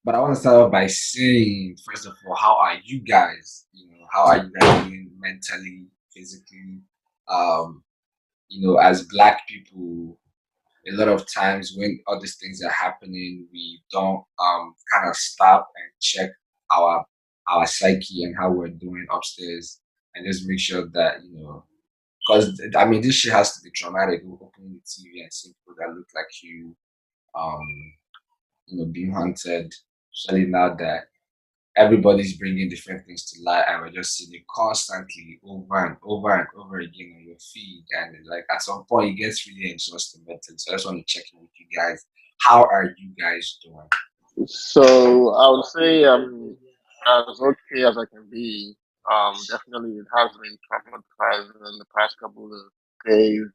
But I want to start off by saying, first of all, how are you guys? How are you guys doing mentally, physically? Um, as Black people, a lot of times when all these things are happening, we don't kind of stop and check our our psyche and how we're doing upstairs, and just make sure that because I mean this shit has to be traumatic. You open the TV and see people that look like you, um, being hunted, especially now that everybody's bringing different things to light and we're just seeing it constantly over and over and over again on your feed, and like at some point it gets really exhausting mentally. So I just want to check in with you guys. How are you guys doing? So I would say as okay as I can be. Definitely it has been traumatizing in the past couple of days.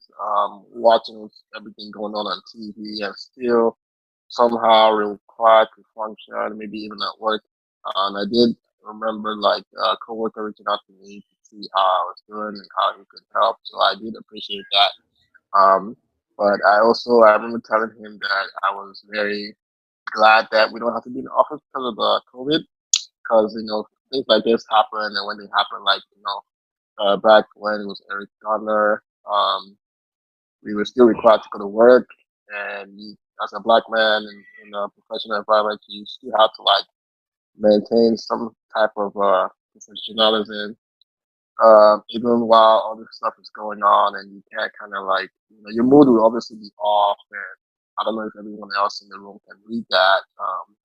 Watching everything going on TV and still somehow required to function, maybe even at work. And I did remember like a coworker reaching out to me to see how I was doing and how he could help. So I did appreciate that. Um, but I remember telling him that I was very glad that we don't have to be in the office because of the COVID. Because things like this happen, and when they happen, like back when it was Eric Garner, we were still required to go to work, and as a black man in a professional environment, you still have to like maintain some type of professionalism, even while all this stuff is going on, and you can't kind of like your mood will obviously be off, and I don't know if everyone else in the room can read that,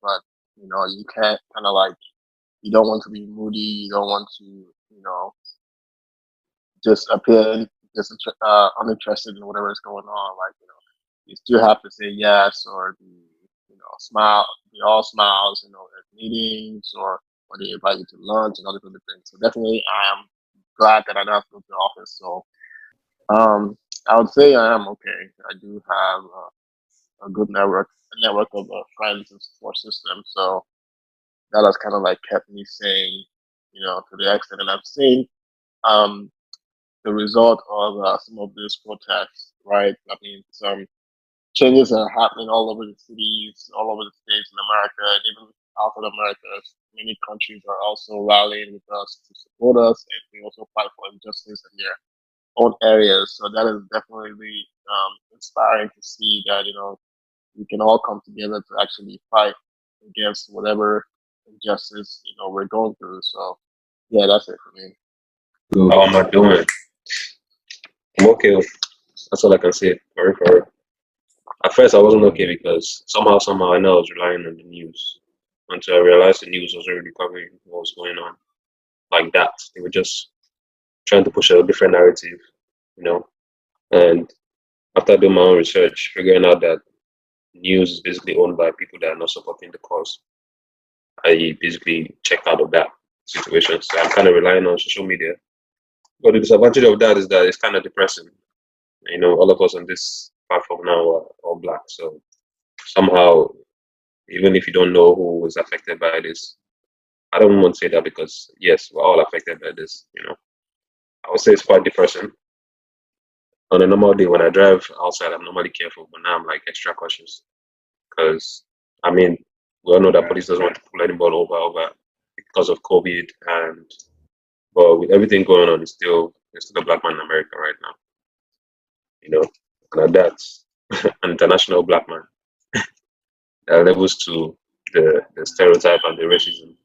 but you can't kind of like you don't want to be moody, you don't want to just appear uninterested in whatever is going on, like you still have to say yes or be smile, be all smiles, at meetings or when they invite you to lunch and other different things. So definitely, I am glad that I don't have to go to the office. So I would say I am okay. I do have a good network of friends and support system. So that has kind of like kept me sane, to the extent. And I've seen um, the result of some of these protests, right? I mean, some changes are happening all over the cities, all over the states in America, and even outside America. Many countries are also rallying with us to support us, and we also fight for injustice in their own areas. So that is definitely inspiring to see that we can all come together to actually fight against whatever injustice we're going through. So yeah, that's it for me. How am I doing? I'm okay. That's all I can say. For At first, I wasn't okay because somehow, I know I was relying on the news until I realized the news wasn't really covering what was going on like that. They were just trying to push a different narrative, you know. And after doing my own research, figuring out that news is basically owned by people that are not supporting the cause, I basically checked out of that situation. So I'm kind of relying on social media. But the disadvantage of that is that it's kind of depressing. All of us on this platform now are all black. So somehow, even if you don't know who was affected by this, I don't want to say that because yes, we're all affected by this. I would say it's quite depressing. On a normal day when I drive outside, I'm normally careful, but now I'm like extra cautious because I mean we all know that police doesn't want to pull anybody over because of COVID, and but with everything going on, it's still a black man in America right now. You know, and that's an international black man. There are levels to the stereotype and the racism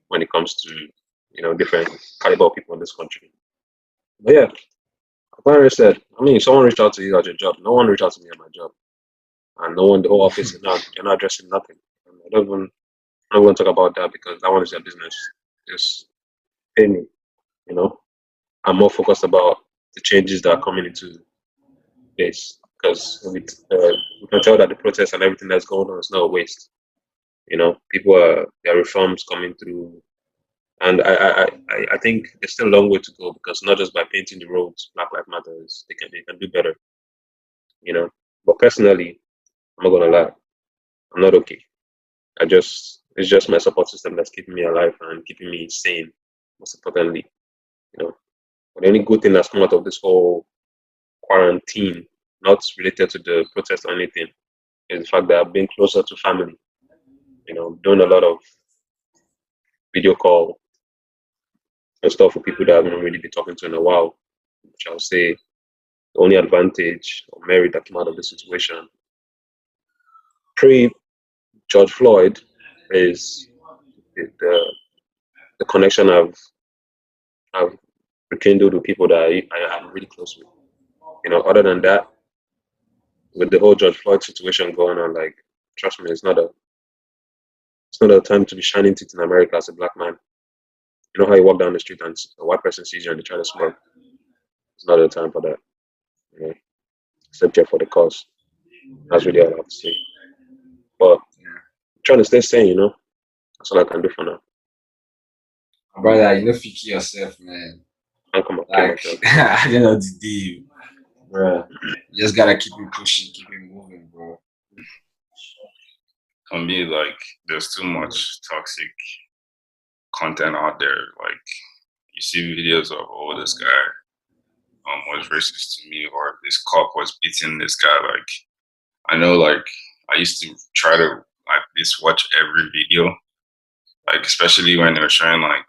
when it comes to different caliber of people in this country. But yeah, like I said, I mean, if someone reached out to you at your job, no one reached out to me at my job, and no one, the whole office is not, you're not addressing nothing. And I don't want to talk about that because that one is their business. Just pay me, you know. I'm more focused about the changes that are coming into place because we can tell that the protests and everything that's going on is not a waste. People there are reforms coming through, and I think there's still a long way to go because not just by painting the roads Black Lives Matters, they can do better. you know. But personally, I'm not gonna lie, I'm not okay. It's just my support system that's keeping me alive and keeping me sane, most importantly, you know. But the only good thing that's come out of this whole quarantine, not related to the protest or anything, is the fact that I've been closer to family. doing a lot of video call and stuff with people that I haven't really been talking to in a while, which I'll say the only advantage or merit that came out of the situation pre George Floyd is the connection I've rekindled with people that I'm really close with. Other than that, with the whole George Floyd situation going on, like, trust me, it's not a time to be shining teeth in America as a black man. You know how you walk down the street and a white person sees you and they try to smoke. It's not a time for that. You know, except you're for the cause. That's really all I have to say. But Yeah. trying to stay sane, that's all I can do for now. Brother, you know, fiki yourself, man. I can't kill Like, myself. at the end of the day, bro, you just gotta keep it pushing, keep it moving, bro. For me, like, there's too much toxic content out there. Like, you see videos of, oh, this guy was racist to me, or this cop was beating this guy. Like, I know, like, I used to try to like this watch every video, like especially when they were showing like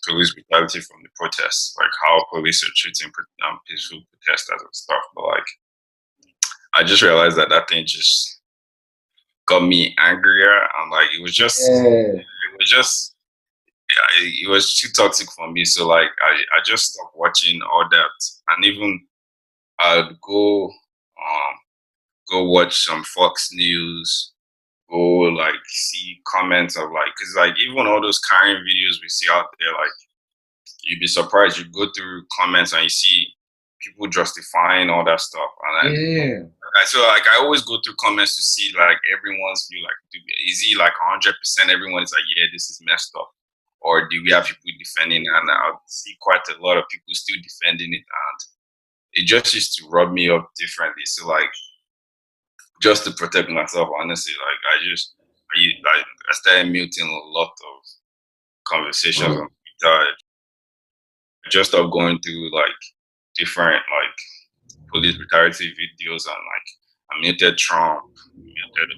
police brutality from the protests, like how police are treating peaceful protesters and stuff. But like, I just realized that that thing just got me angrier, and like Yeah. it was just yeah, it was too toxic for me. So like, I just stopped watching all that, and even I'd go watch some Fox News, go like see comments of like, cause like even all those carrying videos we see out there, like you'd be surprised. You go through comments and you see people justifying all that stuff, and Yeah. so like I always go through comments to see like everyone's view. Like, is he like 100%? Everyone is like, yeah, this is messed up, or do we have people defending it? And I see quite a lot of people still defending it, and it just used to rub me up differently. So like, just to protect myself, honestly, like I started muting a lot of conversations on Twitter. Just of going through like different like police brutality videos, and like I muted Trump, muted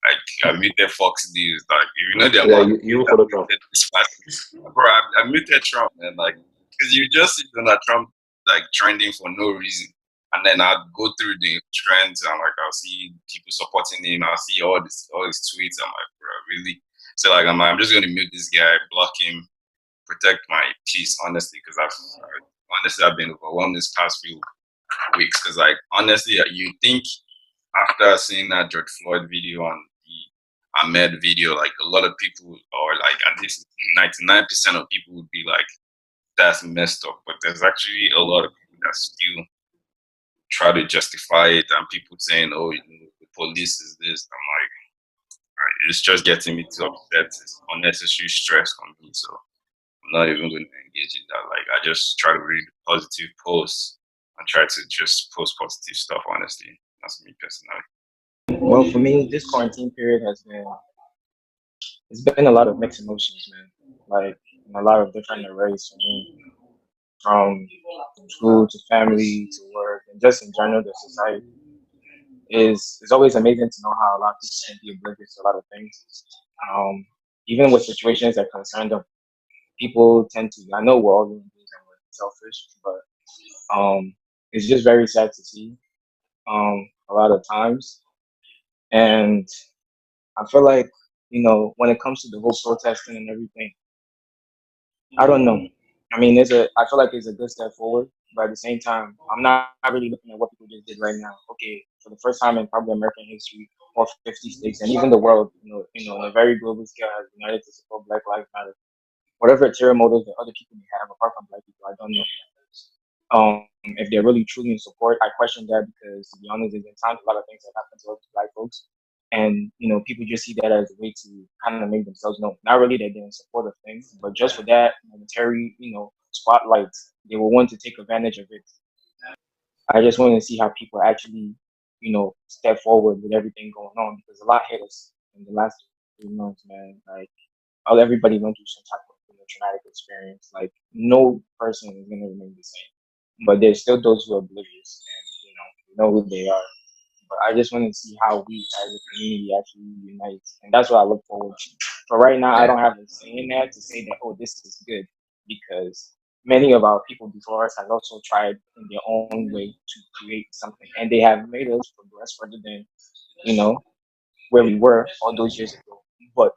like I muted Fox News. Like, if you know the Yeah, amount of you things I for the Trump. muted this past, bro, I muted Trump, man. Like, because you just see Donald Trump like trending for no reason. And then I'd go through the trends, and like I'll see people supporting him. I'll see all his tweets. I'm like, bro, really? So like I'm just gonna mute this guy, block him, protect my peace, honestly, because I've been overwhelmed this past few weeks. Because like honestly, you think after seeing that George Floyd video and the Ahmed video, like a lot of people, or like at least 99% of people would be like, that's messed up. But there's actually a lot of people that still try to justify it, and people saying, oh, the police is this. I'm like, it's just getting me too upset. It's unnecessary stress on me. So I'm not even going to engage in that. Like, I just try to read positive posts and try to just post positive stuff, honestly. That's me personally. Well, for me, this quarantine period has been it's been a lot of mixed emotions, man. Like a lot of different arrays for me, from school to family to work, and just in general, the society is it's always amazing to know how a lot of people can be oblivious to a lot of things. Um, Even with situations that concern them, people tend to. I know we're all human beings and we're selfish, but it's just very sad to see a lot of times. And I feel like, when it comes to the whole protesting and everything, I don't know. I mean, I feel like it's a good step forward, but at the same time, I'm not really looking at what people just did right now. Okay, for the first time in probably American history, all 50 states and even the world, on a very global scale, has united to support Black Lives Matter. Whatever ulterior motives that other people may have, apart from Black people, I don't know. If they're really truly in support, I question that because, to be honest, there's been times a lot of things that happen to us Black folks, and people just see that as a way to kind of make themselves known. Not really that they're in support of things, but just for that momentary, spotlight, they will want to take advantage of it. I just want to see how people actually, step forward with everything going on, because a lot hit us in the last 3 months, man. Like, everybody went through some type of traumatic experience. Like, no person is gonna remain the same, but there's still those who are oblivious, and you know who they are. But I just want to see how we as a community actually unite, and that's what I look forward to. But right now, I Yeah. don't have a say in that to say that oh, this is good because many of our people before us have also tried in their own way to create something, and they have made us progress further than you know where we were all those years ago. But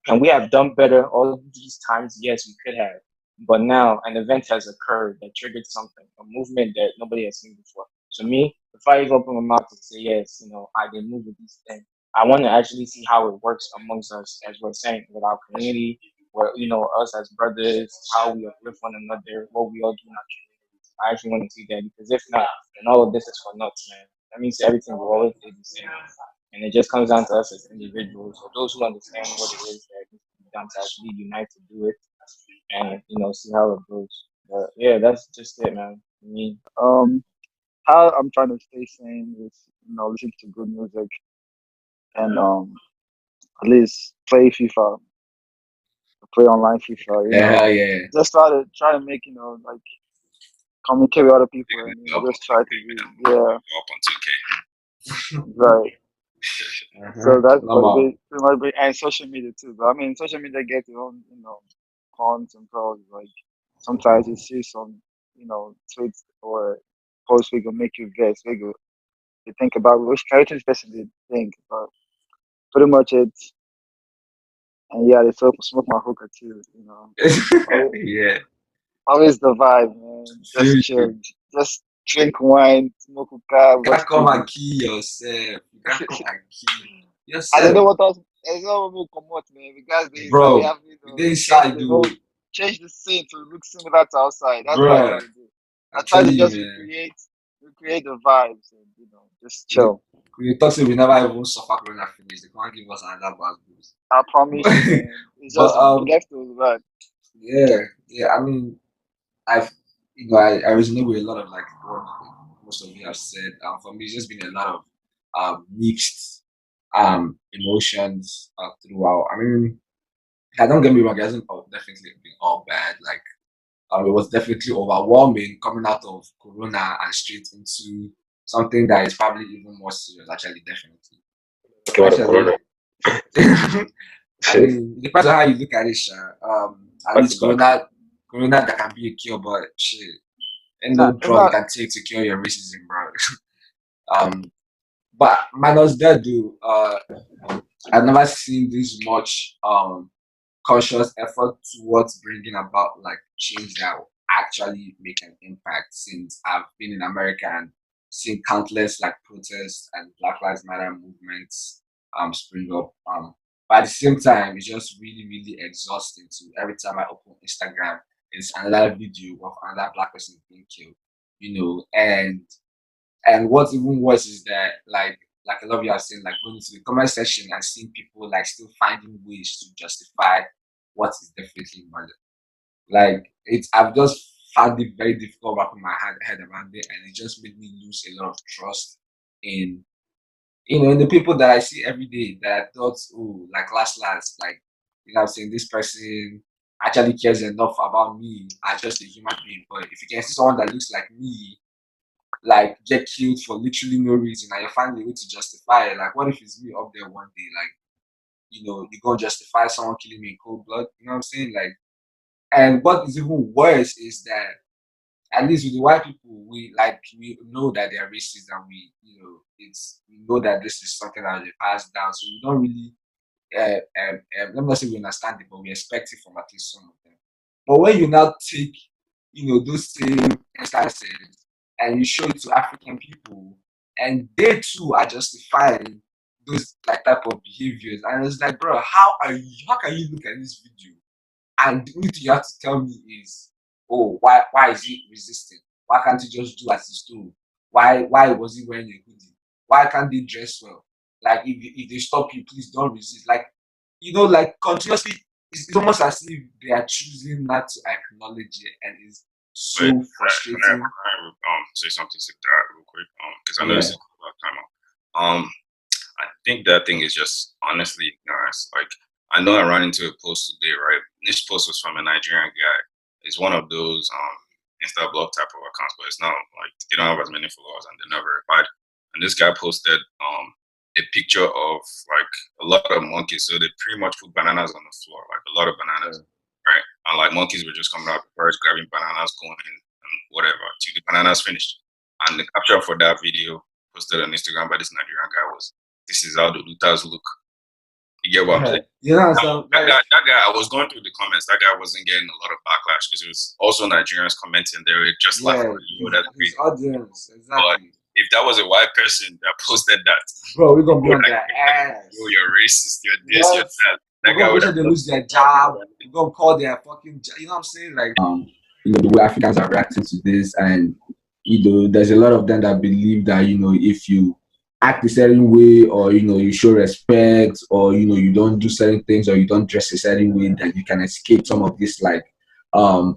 can we have done better all these times? Yes, we could have. But now an event has occurred that triggered something, a movement that nobody has seen before. To me, if I even open my mouth to say yes, I did move with these things. I want to actually see how it works amongst us, as we're saying, with our community, where us as brothers, how we uplift one another, what we all do in our communities. I actually want to see that because if not, then all of this is for nuts, man. That means everything will always stay the same. And it just comes down to us as individuals, or those who understand what it is that needs to be done to actually unite to do it, and see how it goes. But yeah, that's just it, man. For me, Um, how I'm trying to stay sane is listen to good music and at least play FIFA, play online FIFA. Yeah, yeah. Just try to make like communicate with other people and Up on just try to 2K, be man. yeah Up on 2K. right. Uh-huh. So that's Normal. pretty much big, and social media too. But I mean, social media gets its own cons and pros. Like sometimes you see some tweets or posts we go make you guess, we go you think about which character this person did think, but pretty much it's and yeah, they smoke my hookah too. Always, Yeah. always the vibe, man. Just chill, Seriously. just drink wine, smoke hookah, You watch can't come and TV. kill yourself. You can't come and kill And they yourself. don't want us. There's no more come out, man. Because they inside, we Bro, have they change inside the do, whole, change the scene to look similar to outside. That's what I try bro. to do. I I'm try to telling you, just man. recreate the vibes, and just We, chill. we talk say we never even suffer corona finish. They can't give us another bad boost. I promise you, man. It's But just left to the vibe. yeah, yeah. I mean, I've I resonate with a lot of like what most of you have said. For me, it's just been a lot of mixed emotions throughout. I mean, don't get me wrong, it hasn't definitely been all bad. Like it was definitely overwhelming coming out of Corona and straight into something that is probably even more serious. Actually, definitely. Came out of Actually, Corona. I Shit. mean, it depends on how you look at it, Sha. At Back to least back. Corona that can be a cure, but shit, ain't Nah, no it's drug you not. can take to cure your racism, bro. But minus that, do I've never seen this much conscious effort towards bringing about like change that will actually make an impact. Since I've been in America and seen countless like protests and Black Lives Matter movements spring up. But at the same time, it's just really, really exhausting to every time I open Instagram, it's another video of another black person being killed, and what's even worse is that like a lot of you are saying, like going into the comment section and seeing people like still finding ways to justify what is definitely murder. Like it's I've just found it very difficult wrapping my head around it, and it just made me lose a lot of trust in in the people that I see every day that I thought, oh, like last, like I'm saying, this person actually cares enough about me as just a human being. But if you can see someone that looks like me like get killed for literally no reason and you find a way to justify it. Like what if it's me up there one day, like, you go and justify someone killing me in cold blood, you know what I'm saying? Like, and what is even worse is that at least with the white people, we know that they are racist and we know that this is something that they passed down. So we don't really let me not say we understand it, but we expect it from at least some of them. But when you now take, those same instances and you show it to African people, and they too are justifying those like type of behaviors, and it's like, bro, how can you look at this video and the only thing you have to tell me is, oh, why is he resisting? Why can't he just do as he's told? Why was he wearing a hoodie? Why can't they dress well? Like if they stop you, please don't resist. Like like continuously, it's almost as if they are choosing not to acknowledge it, and it's But so frustrating. say something to that real quick. Because I know this Yeah. is about time out. I think that thing is just honestly ignorance. Like I know I ran into a post today, right? This post was from a Nigerian guy. It's one of those Insta blog type of accounts, but it's not like they don't have as many followers and they're not verified. and this guy posted a picture of like a lot of monkeys. So they pretty much put bananas on the floor, like a lot of bananas, right? And like monkeys were just coming out, birds grabbing bananas, going and whatever till the bananas finished. And the caption for that video posted on Instagram by this Nigerian guy was, "This is how the looters look." You get what I'm saying? Yeah, Now, so that guy, I was going through the comments. That guy wasn't getting a lot of backlash because it was also Nigerians commenting. They were just yeah, laughing. That's his crazy. audience, But exactly. if that was a white person that posted that, Bro, we're gonna be you're on like, their ass. yo, you're racist, you're this, you're Yes. that. That We're guy gonna would make sure have they lose their job. We're gonna call their fucking you know what I'm saying? Like you know, the way Africans are reacting to this, and you know, there's a lot of them that believe that, you know, if you act a certain way, or you know, you show respect, or you know, you don't do certain things, or you don't dress a certain way, that you can escape some of this like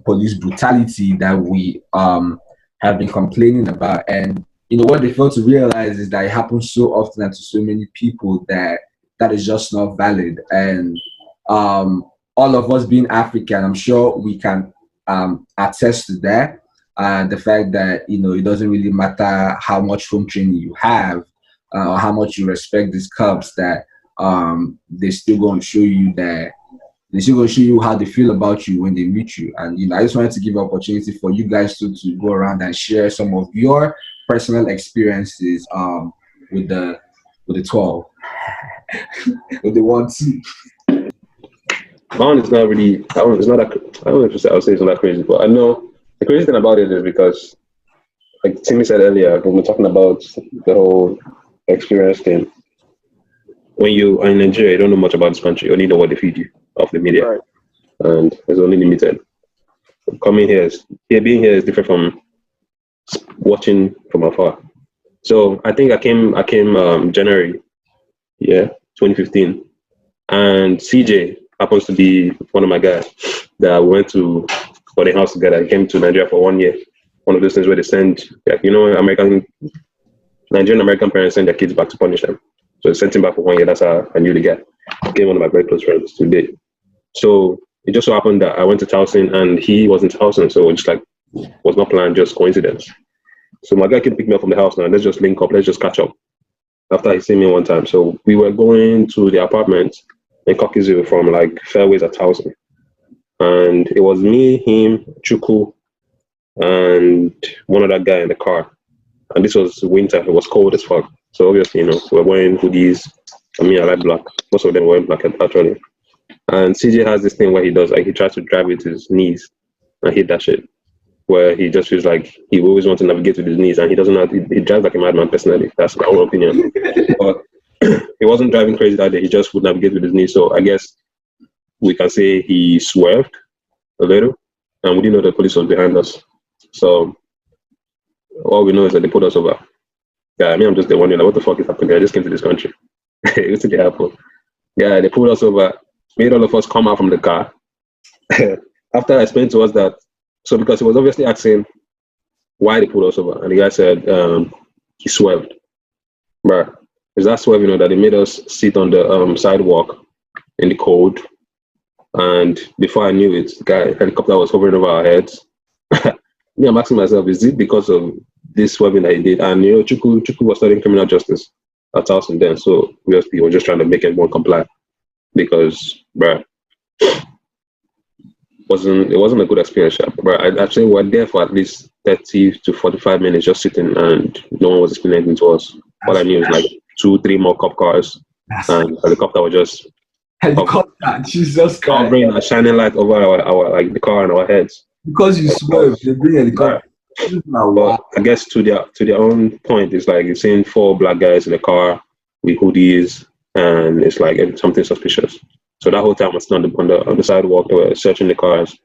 police brutality that we have been complaining about. And you know, what they fail to realize is that it happens so often and to so many people that that is just not valid. And all of us being African, I'm sure we can attest to that. The fact that, you know, it doesn't really matter how much home training you have, or how much you respect these cops, that they're still going to show you that they're still going to show you how they feel about you when they meet you. And you know, I just wanted to give an opportunity for you guys to go around and share some of your personal experiences with the 12, with the 1-2. Mine is not really. It's not that. I don't know if I would say it's not that crazy, but I know the crazy thing about it is because, like Timmy said earlier, when we're talking about the whole experience thing, when you are in Nigeria, you don't know much about this country. You only know what they feed you off the media, Right. and it's only limited. Coming being here is different from watching from afar. So I think I came January, 2015, and CJ happens to be one of my guys that we went to boarding house together. He came to Nigeria for 1 year. One of those things where they send, like, you know, Nigerian American parents send their kids back to punish them. So they sent him back for 1 year. That's how I knew the guy. He became one of my very close friends today. So it just so happened that I went to Towson and he was in Towson. So it just like was not planned, just coincidence. So my guy kept picking me up from the house now. Let's just link up. Let's just catch up. After he seen me one time. So we were going to the apartment in Cockeysville from like Fairways at Towson. And it was me, him, Chuku, and one other guy in the car. And this was winter. It was cold as fuck. So obviously, you know, we're wearing hoodies. I mean, I like black. Most of them were wearing black actually. And CJ has this thing where he does, like, he tries to drive with his knees. I hate that shit. Where he just feels like he always wants to navigate with his knees, and he doesn't know. He drives like a madman personally. That's my own opinion. But he wasn't driving crazy that day. He just would navigate with his knees. So I guess we can say he swerved a little, and we didn't know the police was behind us. So all we know is that they pulled us over. Yeah, I mean, I'm just the one, like, what the fuck is happening? I just came to this country. It's to the airport. Yeah, they pulled us over, made all of us come out from the car. After I explained to us that, so because he was obviously asking why they pulled us over, and the guy said he swerved. But is that swerve, you know, that they made us sit on the sidewalk in the cold, and before I knew it, the helicopter was hovering over our heads. Me, I'm asking myself, is it because of this swerving that he did? And you know, Chuku was studying criminal justice at Towson then, so obviously he was just trying to make everyone comply because, bruh, it wasn't a good experience, but I actually were there for at least 30 to 45 minutes just sitting, and no one was explaining anything to us. All I knew was like 2-3 more cop cars, and helicopter was just Helicopter, Jesus Christ. covering a shining light over our like the car and our heads. Because you swerve, they bring helicopter. But I guess to their own point, it's like you're seeing 4 black guys in the car with hoodies, and it's like something suspicious. So that whole time I was on the sidewalk, they were searching the cars,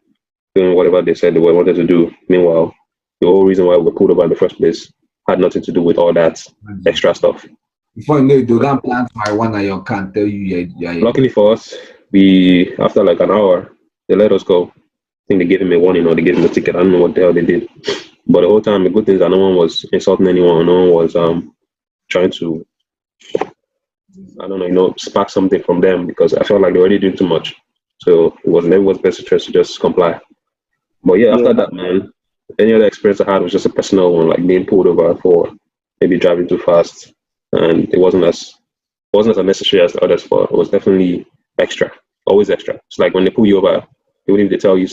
doing whatever they said they wanted to do. Meanwhile, the whole reason why we were pulled over in the first place had nothing to do with all that extra stuff. Before you know it, they don't plant marijuana, you can't tell you. Luckily for us, after like an hour, they let us go. I think they gave him a warning or they gave him a ticket. I don't know what the hell they did. But the whole time, the good thing is that no one was insulting anyone. No one was trying to, I don't know, you know, spark something from them, because I felt like they were already doing too much. So it was in everyone's best interest to just comply. But yeah, after that, man, any other experience I had was just a personal one, like being pulled over for maybe driving too fast, and it wasn't as unnecessary as the others, but it was definitely extra, always extra. It's like when they pull you over, even if they tell you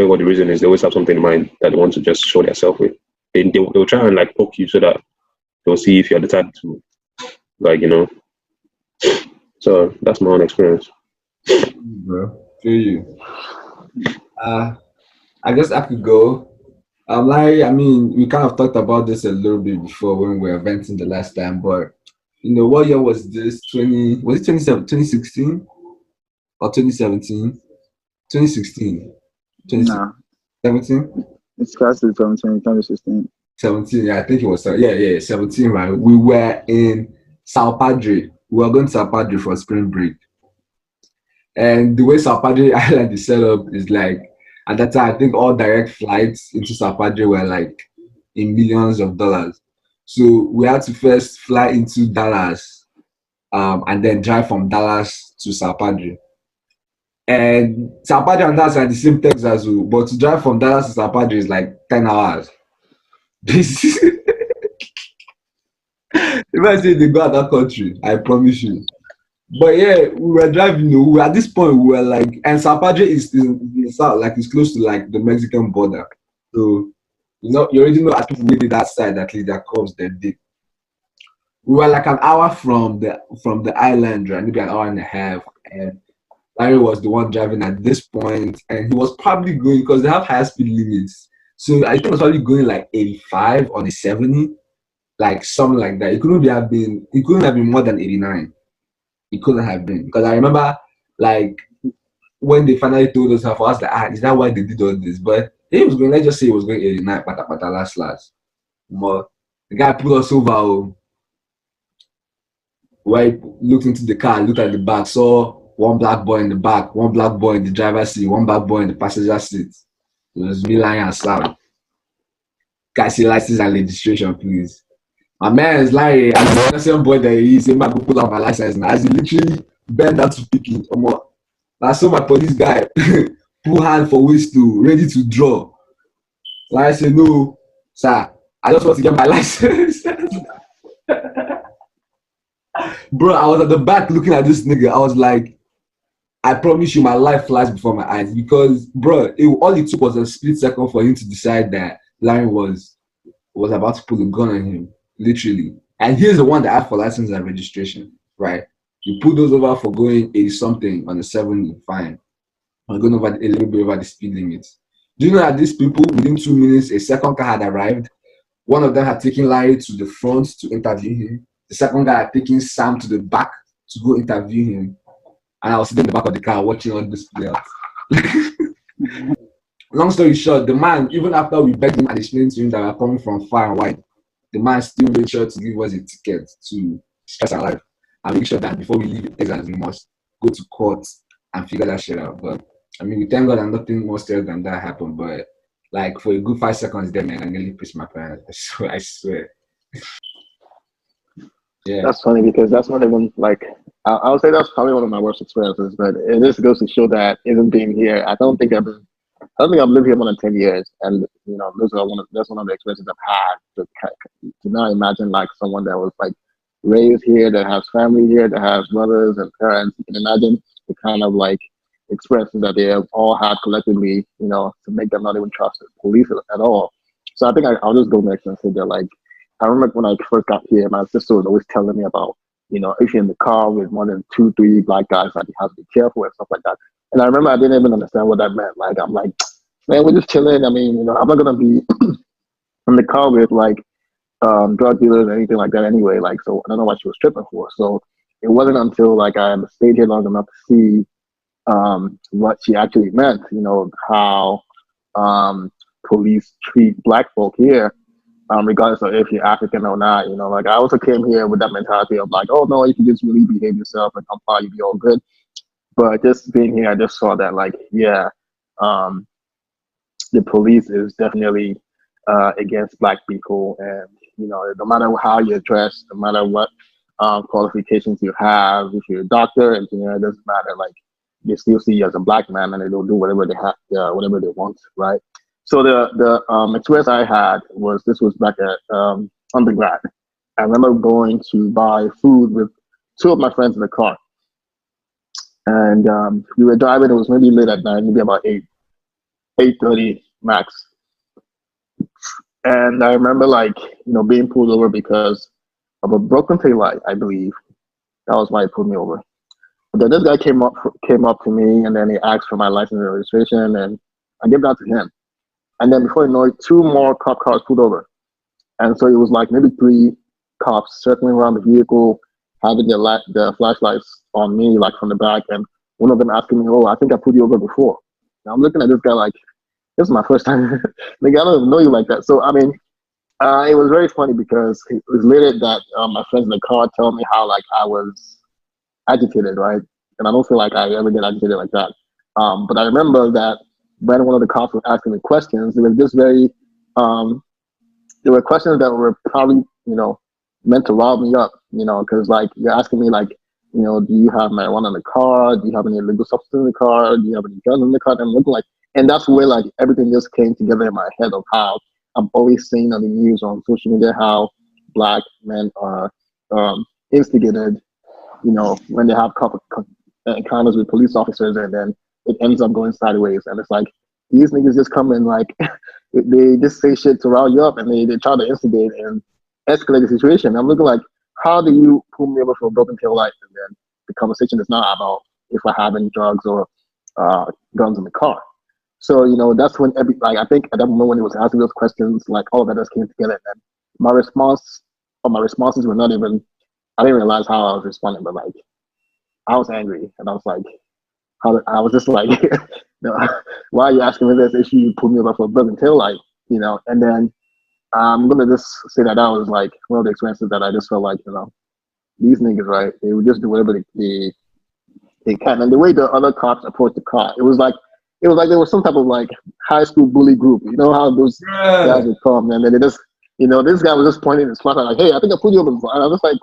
what the reason is, they always have something in mind that they want to just show themselves with. They'll try and like poke you so that they'll see if you're the type to like So that's my own experience. Bro, feel you. Uh, I guess I could go. Like, I mean, we kind of talked about this a little bit before when we were venting the last time, but what year was this? Was it 2016 or 2017? 2016, Nah, 2017, it's classic from 2016. 17. Yeah, I think it was. Yeah, 17. Right. We were in Sao Padre. We were going to Sao Padre for spring break, and the way Sao Padre Island is set up is like at that time I think all direct flights into Sao Padre were like in millions of dollars. So we had to first fly into Dallas, and then drive from Dallas to Sao Padre. And Sao Padre and Dallas are the same Texas, but to drive from Dallas to Sao Padre is like 10 hours. This if I say they go out that country, I promise you. But yeah, we were driving, at this point we were like, and Sao Padre is in the south, like it's close to like the Mexican border. So you already know as people made it that side, at least their cops they did. We were like an hour from the island, right? Maybe an hour and a half. And Larry was the one driving at this point, and he was probably going because they have higher speed limits. So I think he was probably going like 85 on the 70, like something like that. It couldn't have been more than 89. It couldn't have been. Because I remember like when they finally told us how for us, like, is that why they did all this? But he was going, let's just say he was going 89, pata last. But the guy pulled us over. Where he looked into the car, looked at the back, saw one black boy in the back, one black boy in the driver's seat, one black boy in the passenger seat. It was me lying and Sam. Guy say license and registration, please. My man is lying. I'm the same boy that he is. He might go pull out my license now. As he literally bent down to pick it. I saw my police guy pull hand for waist to ready to draw. Like I said, no, sir, I just want to get my license. Bro, I was at the back looking at this nigga. I was like, I promise you, my life flies before my eyes because, bro, all it took was a split second for him to decide that Larry was about to pull a gun on him, literally. And here's the one that asked for license and registration, right? You put those over for going 80 something on the 70, fine. I'm going over a little bit over the speed limit. Do you know that these people, within 2 minutes, a second car had arrived? One of them had taken Larry to the front to interview him. The second guy had taken Sam to the back to go interview him. And I was sitting in the back of the car watching all this play out. Long story short, the man, even after we begged him and explained to him that we are coming from far and wide, the man still made sure to give us a ticket to stress our life and make sure that before we leave Texas, we must go to court and figure that shit out. But I mean, we thank God that nothing more serious than that happened. But like for a good 5 seconds there, man, I nearly pissed my pants. I swear. Yeah. That's funny because that's not even like I would say that's probably one of my worst experiences. But it just goes to show that even being here, I don't think I've lived here more than 10 years, and that's one of the experiences I've had. To now imagine like someone that was like raised here, that has family here, that has brothers and parents. You can imagine the kind of like experiences that they have all had collectively, to make them not even trust the police at all. So I think I'll just go next and say that like I remember when I first got here, my sister was always telling me about, if you're in the car with more than 2, 3 black guys, like you have to be careful and stuff like that. And I remember I didn't even understand what that meant. Like I'm like, man, we're just chilling. I mean, I'm not gonna be in the car with like drug dealers or anything like that anyway. Like, so I don't know what she was tripping for. So it wasn't until like I stayed here long enough to see what she actually meant. How police treat black folk here. Regardless of if you're African or not, like I also came here with that mentality of like, oh no, you can just really behave yourself and comply, you'll be all good. But just being here, I just saw that like, yeah, the police is definitely against black people, and no matter how you're dressed, no matter what qualifications you have, if you're a doctor, engineer, it doesn't matter. Like they still see you as a black man, and they don't do whatever they have, whatever they want, right? So the experience I had was this was back at undergrad. I remember going to buy food with two of my friends in the car, and we were driving. It was maybe late at night, maybe about 8:30 max. And I remember like being pulled over because of a broken tail light. I believe that was why he pulled me over. But then this guy came up to me, and then he asked for my license and registration, and I gave that to him. And then before you know it, two more cop cars pulled over. And so it was like maybe three cops circling around the vehicle, having their flashlights on me, like from the back, and one of them asking me, "Oh, I think I pulled you over before." Now I'm looking at this guy like, "This is my first time." Like, I don't even know you like that. So I mean, it was very funny because it was later that my friends in the car told me how like I was agitated, right? And I don't feel like I ever get agitated like that. But I remember that when one of the cops was asking me questions, it was just very um, there were questions that were probably meant to rile me up, because like you're asking me like, do you have marijuana in the car? Do you have any illegal substance in the car? Do you have any guns in the car? And I'm looking like, and that's where like everything just came together in my head of how I'm always seeing on the news on social media how black men are instigated, when they have encounters with police officers, and then it ends up going sideways, and it's like these niggas just come in like they just say shit to rile you up, and they try to instigate and escalate the situation. I'm looking like, how do you pull me over for a broken tail light, and then the conversation is not about if I have any drugs or guns in the car. So that's when like I think at that moment when he was asking those questions, like all of that just came together, and my responses were not even. I didn't realize how I was responding, but like I was angry, and I was like, I was just like, why are you asking me this issue? You pulled me over for a broken tail light, And then I'm gonna just say that was like one of the experiences that I just felt like, these niggas, right? They would just do whatever they can, and the way the other cops approached the car, it was like there was some type of like high school bully group. You know how those guys would come, and then they just, this guy was just pointing his flashlight like, "Hey, I think I pulled you over before," and I was just like.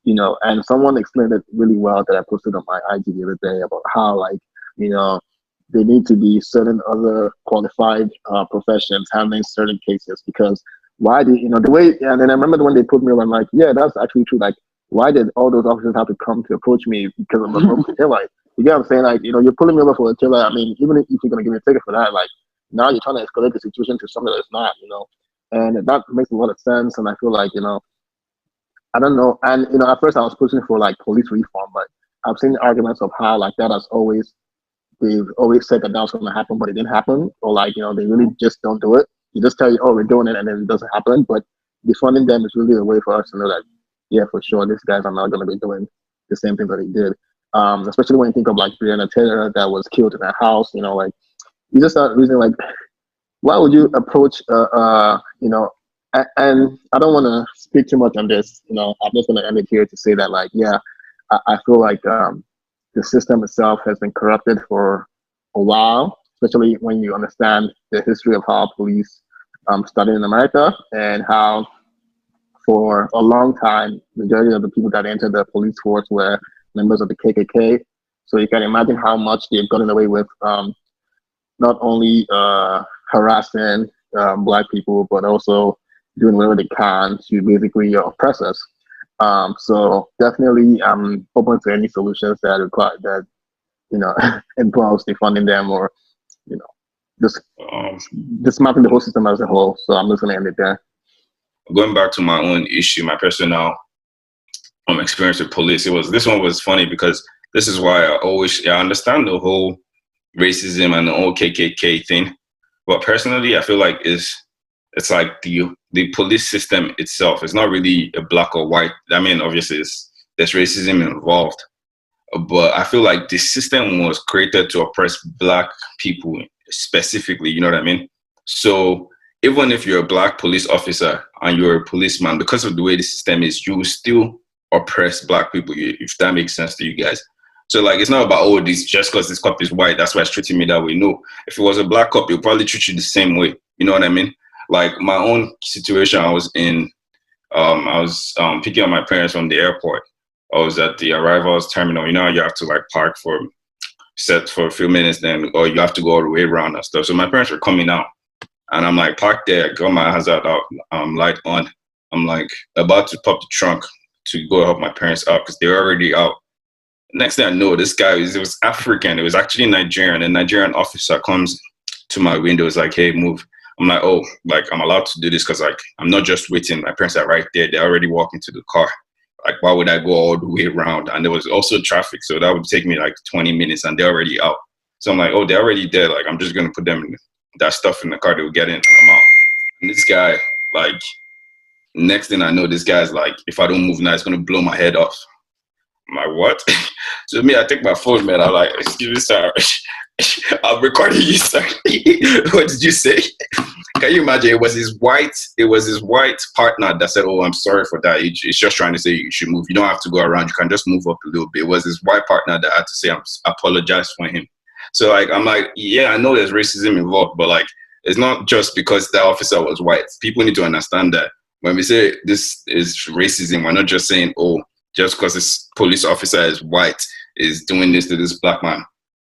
And someone explained it really well that I posted on my IG the other day about how, like, they need to be certain other qualified professions handling certain cases because why did, the way, and then I remember when they put me on, I'm like, yeah, that's actually true. Like, why did all those officers have to come to approach me because of a broken tail light? You get what I'm saying? Like, you're pulling me over for a tail light. I mean, even if you're going to give me a ticket for that, like, now you're trying to escalate the situation to something that's not, and that makes a lot of sense. And I feel like, I don't know. And at first I was pushing for like police reform, but I've seen arguments of how like that has always they've always said that that was going to happen, but it didn't happen, or like they really just don't do it. You just tell you, oh, we're doing it, and then it doesn't happen. But defunding them is really a way for us to know that yeah, for sure, these guys are not going to be doing the same thing that they did. Especially when you think of like Breonna Taylor that was killed in that house. Like you just start reasoning like, why would you approach and I don't want to speak too much on this. I'm just going to end it here to say that, like, yeah, I feel like the system itself has been corrupted for a while, especially when you understand the history of how police started in America and how, for a long time, majority of the people that entered the police force were members of the KKK. So you can imagine how much they've gotten away with, not only harassing black people, but also doing whatever they can to basically oppress us. So definitely, I'm open to any solutions that require that involves defunding them or just dismantling the whole system as a whole. So I'm just gonna end it there. Going back to my own issue, my personal experience with police, this one was funny because this is why I understand the whole racism and the whole KKK thing, but personally, I feel like it's like the police system itself. It's not really a black or white. I mean, obviously, there's racism involved, but I feel like the system was created to oppress black people specifically. You know what I mean? So even if you're a black police officer and you're a policeman, because of the way the system is, you will still oppress black people, if that makes sense to you guys. So like, it's not about, oh, this just because this cop is white, that's why it's treating me that way. No, if it was a black cop, he'll probably treat you the same way. You know what I mean? Like my own situation, I was in, I was picking up my parents from the airport. I was at the arrivals terminal. You have to like park for a few minutes, then, or you have to go all the way around and stuff. So my parents were coming out, and I'm like parked there, got my hazard out light on I'm like about to pop the trunk to go help my parents out because they're already out. Next thing I know, this guy it was African. It was actually Nigerian. A Nigerian officer comes to my window. Is like, hey, move. I'm like, oh, like I'm allowed to do this because like I'm not just waiting. My parents are right there. They're already walking to the car. Like, why would I go all the way around? And there was also traffic, so that would take me like 20 minutes, and they're already out. So I'm like, oh, they're already there. Like, I'm just gonna put them in that stuff in the car. They will get in, and I'm out. And this guy, like, next thing I know, this guy's like, if I don't move now, it's gonna blow my head off. I'm like, what? So me, I take my phone, man. I'm like, excuse me, sir. I'm recording you, sir. What did you say? Can you imagine? It was his white partner that said, oh, I'm sorry for that. He's just trying to say you should move. You don't have to go around. You can just move up a little bit. It was his white partner that had to say, apologize for him. So like, I'm like, yeah, I know there's racism involved, but like, it's not just because that officer was white. People need to understand that when we say this is racism, we're not just saying, oh, just because this police officer is white is doing this to this black man.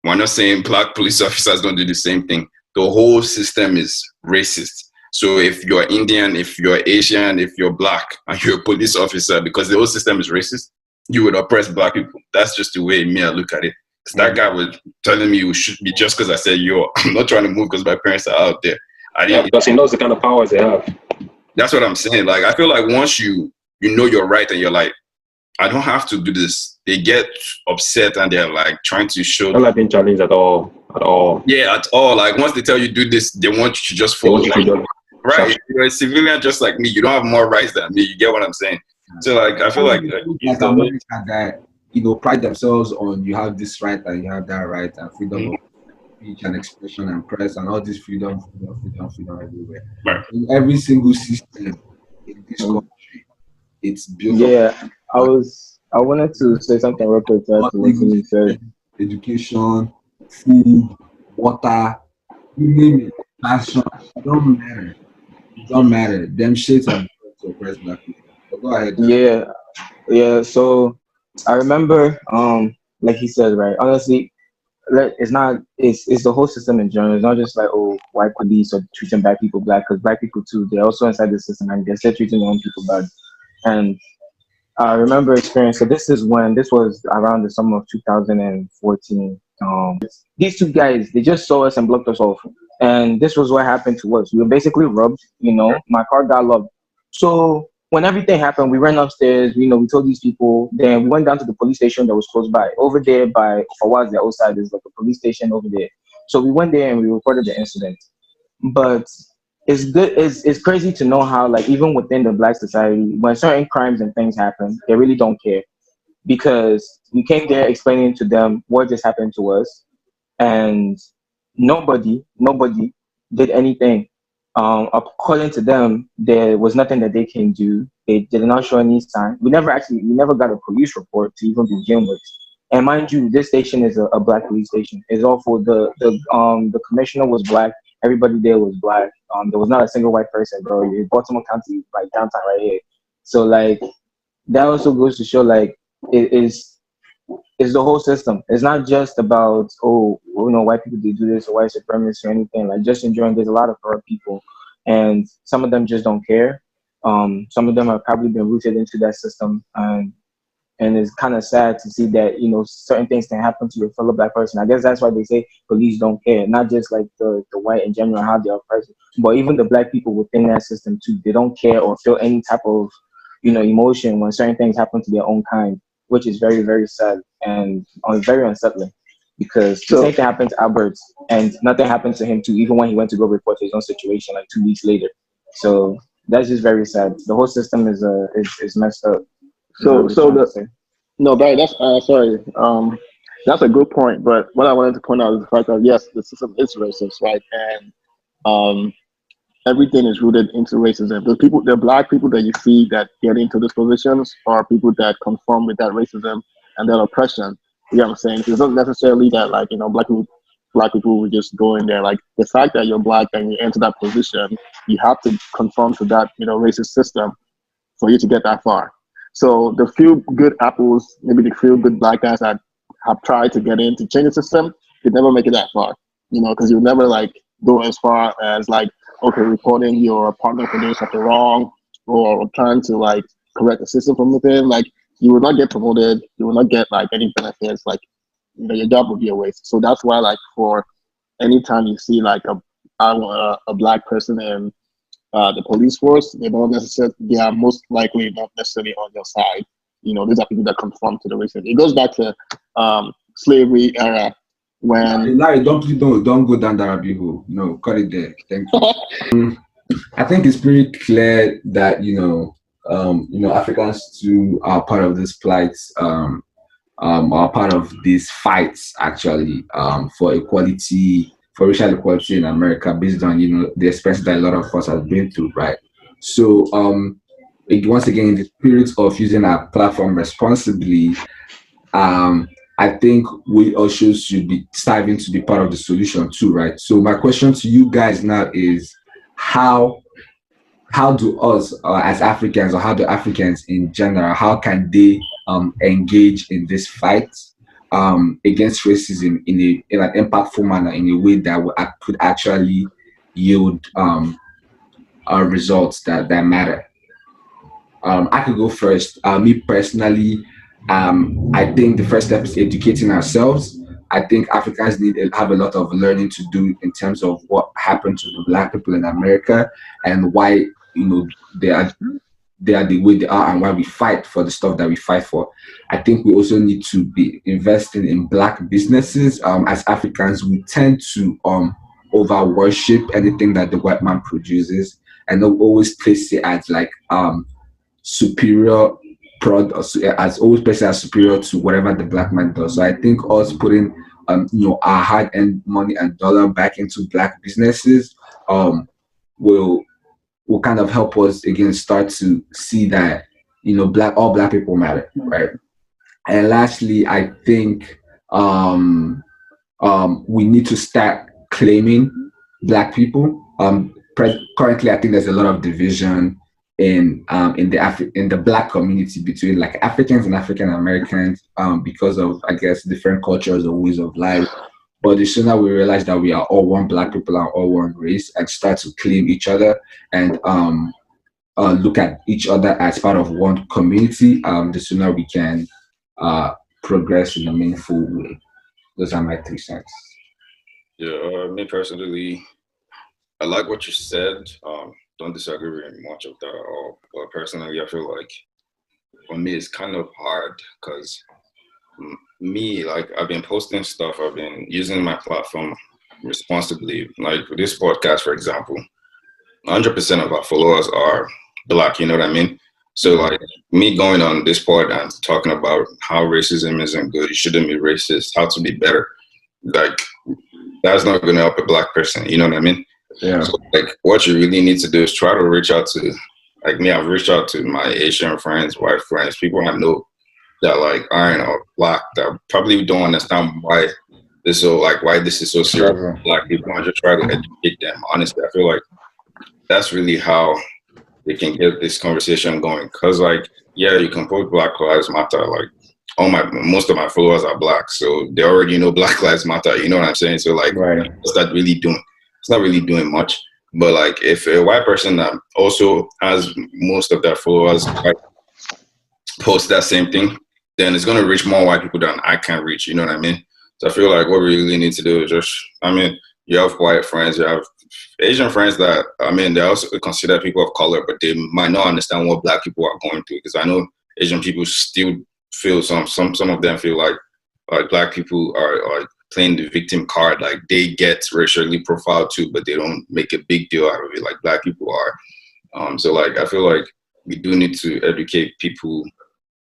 We're not saying black police officers don't do the same thing. The whole system is racist. So if you're Indian, if you're Asian, if you're black, and you're a police officer, because the whole system is racist, you would oppress black people. That's just the way me I look at it. Because that guy was telling me you should be just because I said, yo, I'm not trying to move because my parents are out there. Yeah, because he knows the kind of powers they have. That's what I'm saying. Like, I feel like once you know you're right and you're like, I don't have to do this. They get upset and they're like trying to show. Not like being challenged at all. At all. Yeah, at all. Like once they tell you do this, they want you to just follow. Right. You're a civilian just like me. You don't have more rights than me. You get what I'm saying? So like, I feel like that, you know, pride themselves on you have this right and you have that right and freedom of speech and expression and press and all this freedom everywhere. Right. In every single system in this country, it's built Yeah, I wanted to say something real quick to what you said. Education, food, water, you name it, passion, it don't matter. It don't matter. Them shits are built to oppress black people. But go ahead. Yeah. So I remember, like he said, right? Honestly, it's the whole system in general. It's not just like, oh, white police or treating black people black, because black people too, they're also inside the system and they're still treating their own people bad. And I remember experience. So this was around the summer of 2014. These two guys, they just saw us and blocked us off. And this was what happened to us. We were basically robbed, my car got robbed. So when everything happened, we ran upstairs, we told these people, then we went down to the police station that was close by. Over there by Fawaz, the outside, there's like a police station over there. So we went there and we reported the incident. But it's crazy to know how, like, even within the black society, when certain crimes and things happen, they really don't care. Because we came there explaining to them what just happened to us, and nobody did anything. According to them, there was nothing that they can do. They did not show any sign. We never got a police report to even begin with. And mind you, this station is a black police station. It's all for the commissioner was black. Everybody there was black. There was not a single white person, bro. In Baltimore County, like downtown right here. So like that also goes to show like it's the whole system. It's not just about white people they do this or white supremacy or anything. Like just enjoying. There's a lot of corrupt people, and some of them just don't care. Some of them have probably been rooted into that system, and it's kind of sad to see that certain things can happen to your fellow black person. I guess that's why they say police don't care, not just like the white in general how they're oppressed, but even the black people within that system too. They don't care or feel any type of emotion when certain things happen to their own kind, which is very, very sad and very unsettling, because the same thing happened to Albert and nothing happened to him too, even when he went to go report his own situation like 2 weeks later. So that's just very sad. The whole system is messed up. No, Barry, that's sorry. That's a good point. But what I wanted to point out is the fact that yes, the system is racist, right? And everything is rooted into racism. The black people that you see that get into these positions are people that conform with that racism and that oppression. You know what I'm saying? It's not necessarily that like black people will just go in there. Like the fact that you're black and you enter that position, you have to conform to that racist system for you to get that far. So the few good apples, maybe the few good black guys that have tried to get in to change the system, they never make it that far. Because you'll never like go as far as like, okay, reporting your partner for doing something wrong, or trying to like correct the system from within, like you will not get promoted, you will not get like any benefits, like your job will be a waste. So that's why like for anytime you see like a black person in the police force, they don't necessarily, they are most likely not necessarily on your side. You know, these are people that conform to the racism. It goes back to slavery era when Larry, don't go down that rabbit hole. No, cut it there. Thank you. I think it's pretty clear that Africans too are part of this plight, are part of these fights actually, for equality, for racial equality in America, based on the experience that a lot of us have been through, right? So once again, in the spirit of using our platform responsibly, um, I think we also should be striving to be part of the solution too, right? So my question to you guys now is how how do us as Africans, or how do Africans in general, how can they engage in this fight against racism in an impactful manner, in a way that could actually yield results that matter? I could go first. Me personally, I think the first step is educating ourselves. I think Africans need have a lot of learning to do in terms of what happened to the Black people in America, and why they are the way they are, and why we fight for the stuff that we fight for. I think we also need to be investing in Black businesses. As Africans, we tend to over worship anything that the white man produces, and not always place it as like superior product, as always placed as superior to whatever the Black man does. So I think us putting our hard-earned money and dollar back into Black businesses will kind of help us again start to see that all Black people matter, right? And lastly, I think we need to start claiming Black people. Currently, I think there's a lot of division in the Black community between like Africans and African Americans, because of, I guess, different cultures or ways of life. But the sooner we realize that we are all one Black people and all one race, and start to claim each other, and look at each other as part of one community, the sooner we can progress in a meaningful way. Those are my 3 cents. Yeah, me personally, I like what you said. Don't disagree very much of that at all. But personally, I feel like for me, it's kind of hard because me, like, I've been posting stuff, I've been using my platform responsibly. Like this podcast, for example, 100% of our followers are Black, you know what I mean? So like me going on this pod and talking about how racism isn't good, you shouldn't be racist, how to be better, like that's not going to help a Black person, you know what I mean? Yeah. So like what you really need to do is try to reach out to, like me, I've reached out to my Asian friends, white friends, people I know that like aren't Black, that probably don't understand why this is so serious for Black people, and just try to educate them. Honestly, I feel like that's really how we can get this conversation going. Cause like, yeah, you can put Black Lives Matter, like most of my followers are Black, so they already know Black Lives Matter, you know what I'm saying? So like, right. What's that really doing? It's not really doing much. But like if a white person that also has most of their followers post that same thing, then it's gonna reach more white people than I can reach, you know what I mean? So I feel like what we really need to do is just, I mean, you have white friends, you have Asian friends that, I mean, they're also considered people of color, but they might not understand what Black people are going through. Because I know Asian people still feel some of them feel like Black people are like playing the victim card, like they get racially profiled too, but they don't make a big deal out of it like Black people are. So like I feel like we do need to educate people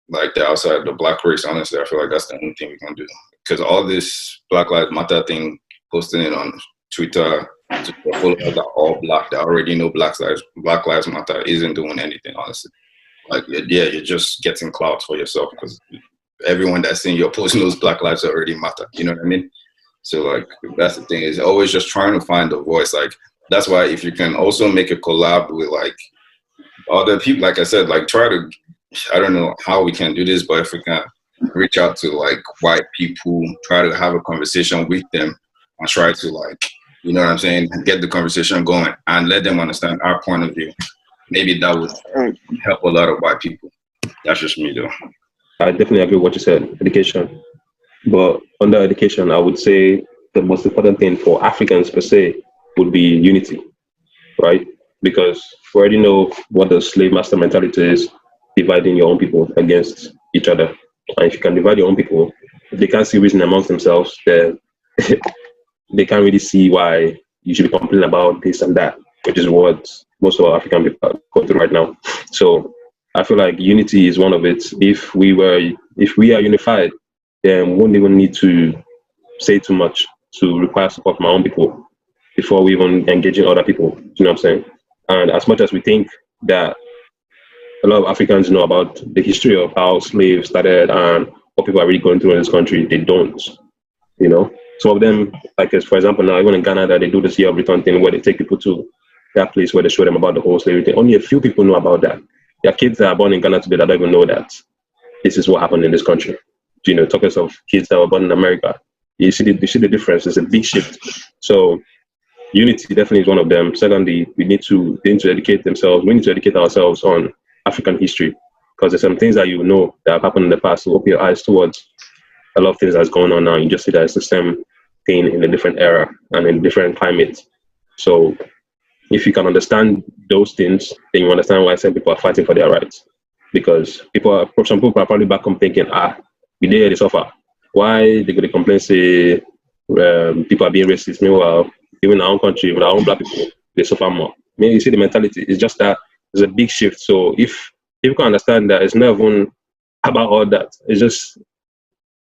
like the outside the Black race. Honestly, I feel like that's the only thing we can do, because all this Black Lives Matter thing, posting it on Twitter, followers are all Black, that already know Black Lives Matter, isn't doing anything, honestly. Like, yeah, you're just getting clout for yourself, because everyone that's seeing your post knows Black lives already matter, you know what I mean? So like, that's the thing, is always just trying to find a voice. Like, that's why if you can also make a collab with like other people, like I said, like try to, I don't know how we can do this, but if we can reach out to like white people, try to have a conversation with them, and try to like, you know what I'm saying, get the conversation going and let them understand our point of view. Maybe that would Mm. help a lot of white people. That's just me though. I definitely agree with what you said, education. But under education, I would say the most important thing for Africans per se would be unity, right? Because we already know what the slave master mentality is, dividing your own people against each other. And if you can divide your own people, if they can't see reason amongst themselves, then they can't really see why you should be complaining about this and that, which is what most of our African people are going through right now. So I feel like unity is one of it. If we are unified, then we won't even need to say too much to require support from our own people before we even engage in other people. You know what I'm saying? And as much as we think that a lot of Africans know about the history of how slaves started and what people are really going through in this country, they don't. You know, some of them, like as for example, now even in Ghana, that they do this year of return thing where they take people to that place where they show them about the whole slavery thing. Only a few people know about that. There are kids that are born in Ghana today that don't even know that this is what happened in this country. You know, talking of kids that were born in America, you see the difference. It's a big shift. So unity definitely is one of them. Secondly, they need to educate themselves. We need to educate ourselves on African history because there's some things that you know that have happened in the past to open your eyes towards a lot of things that's going on now. You just see that it's the same thing in a different era and in different climate. So if you can understand those things, then you understand why some people are fighting for their rights. Because some people are probably back home thinking, we did they suffer. Why they could complain say people are being racist? Meanwhile, even in our own country, with our own black people, they suffer more. I mean, you see the mentality. It's just that there's a big shift. So if people can understand that it's not even about all that, it's just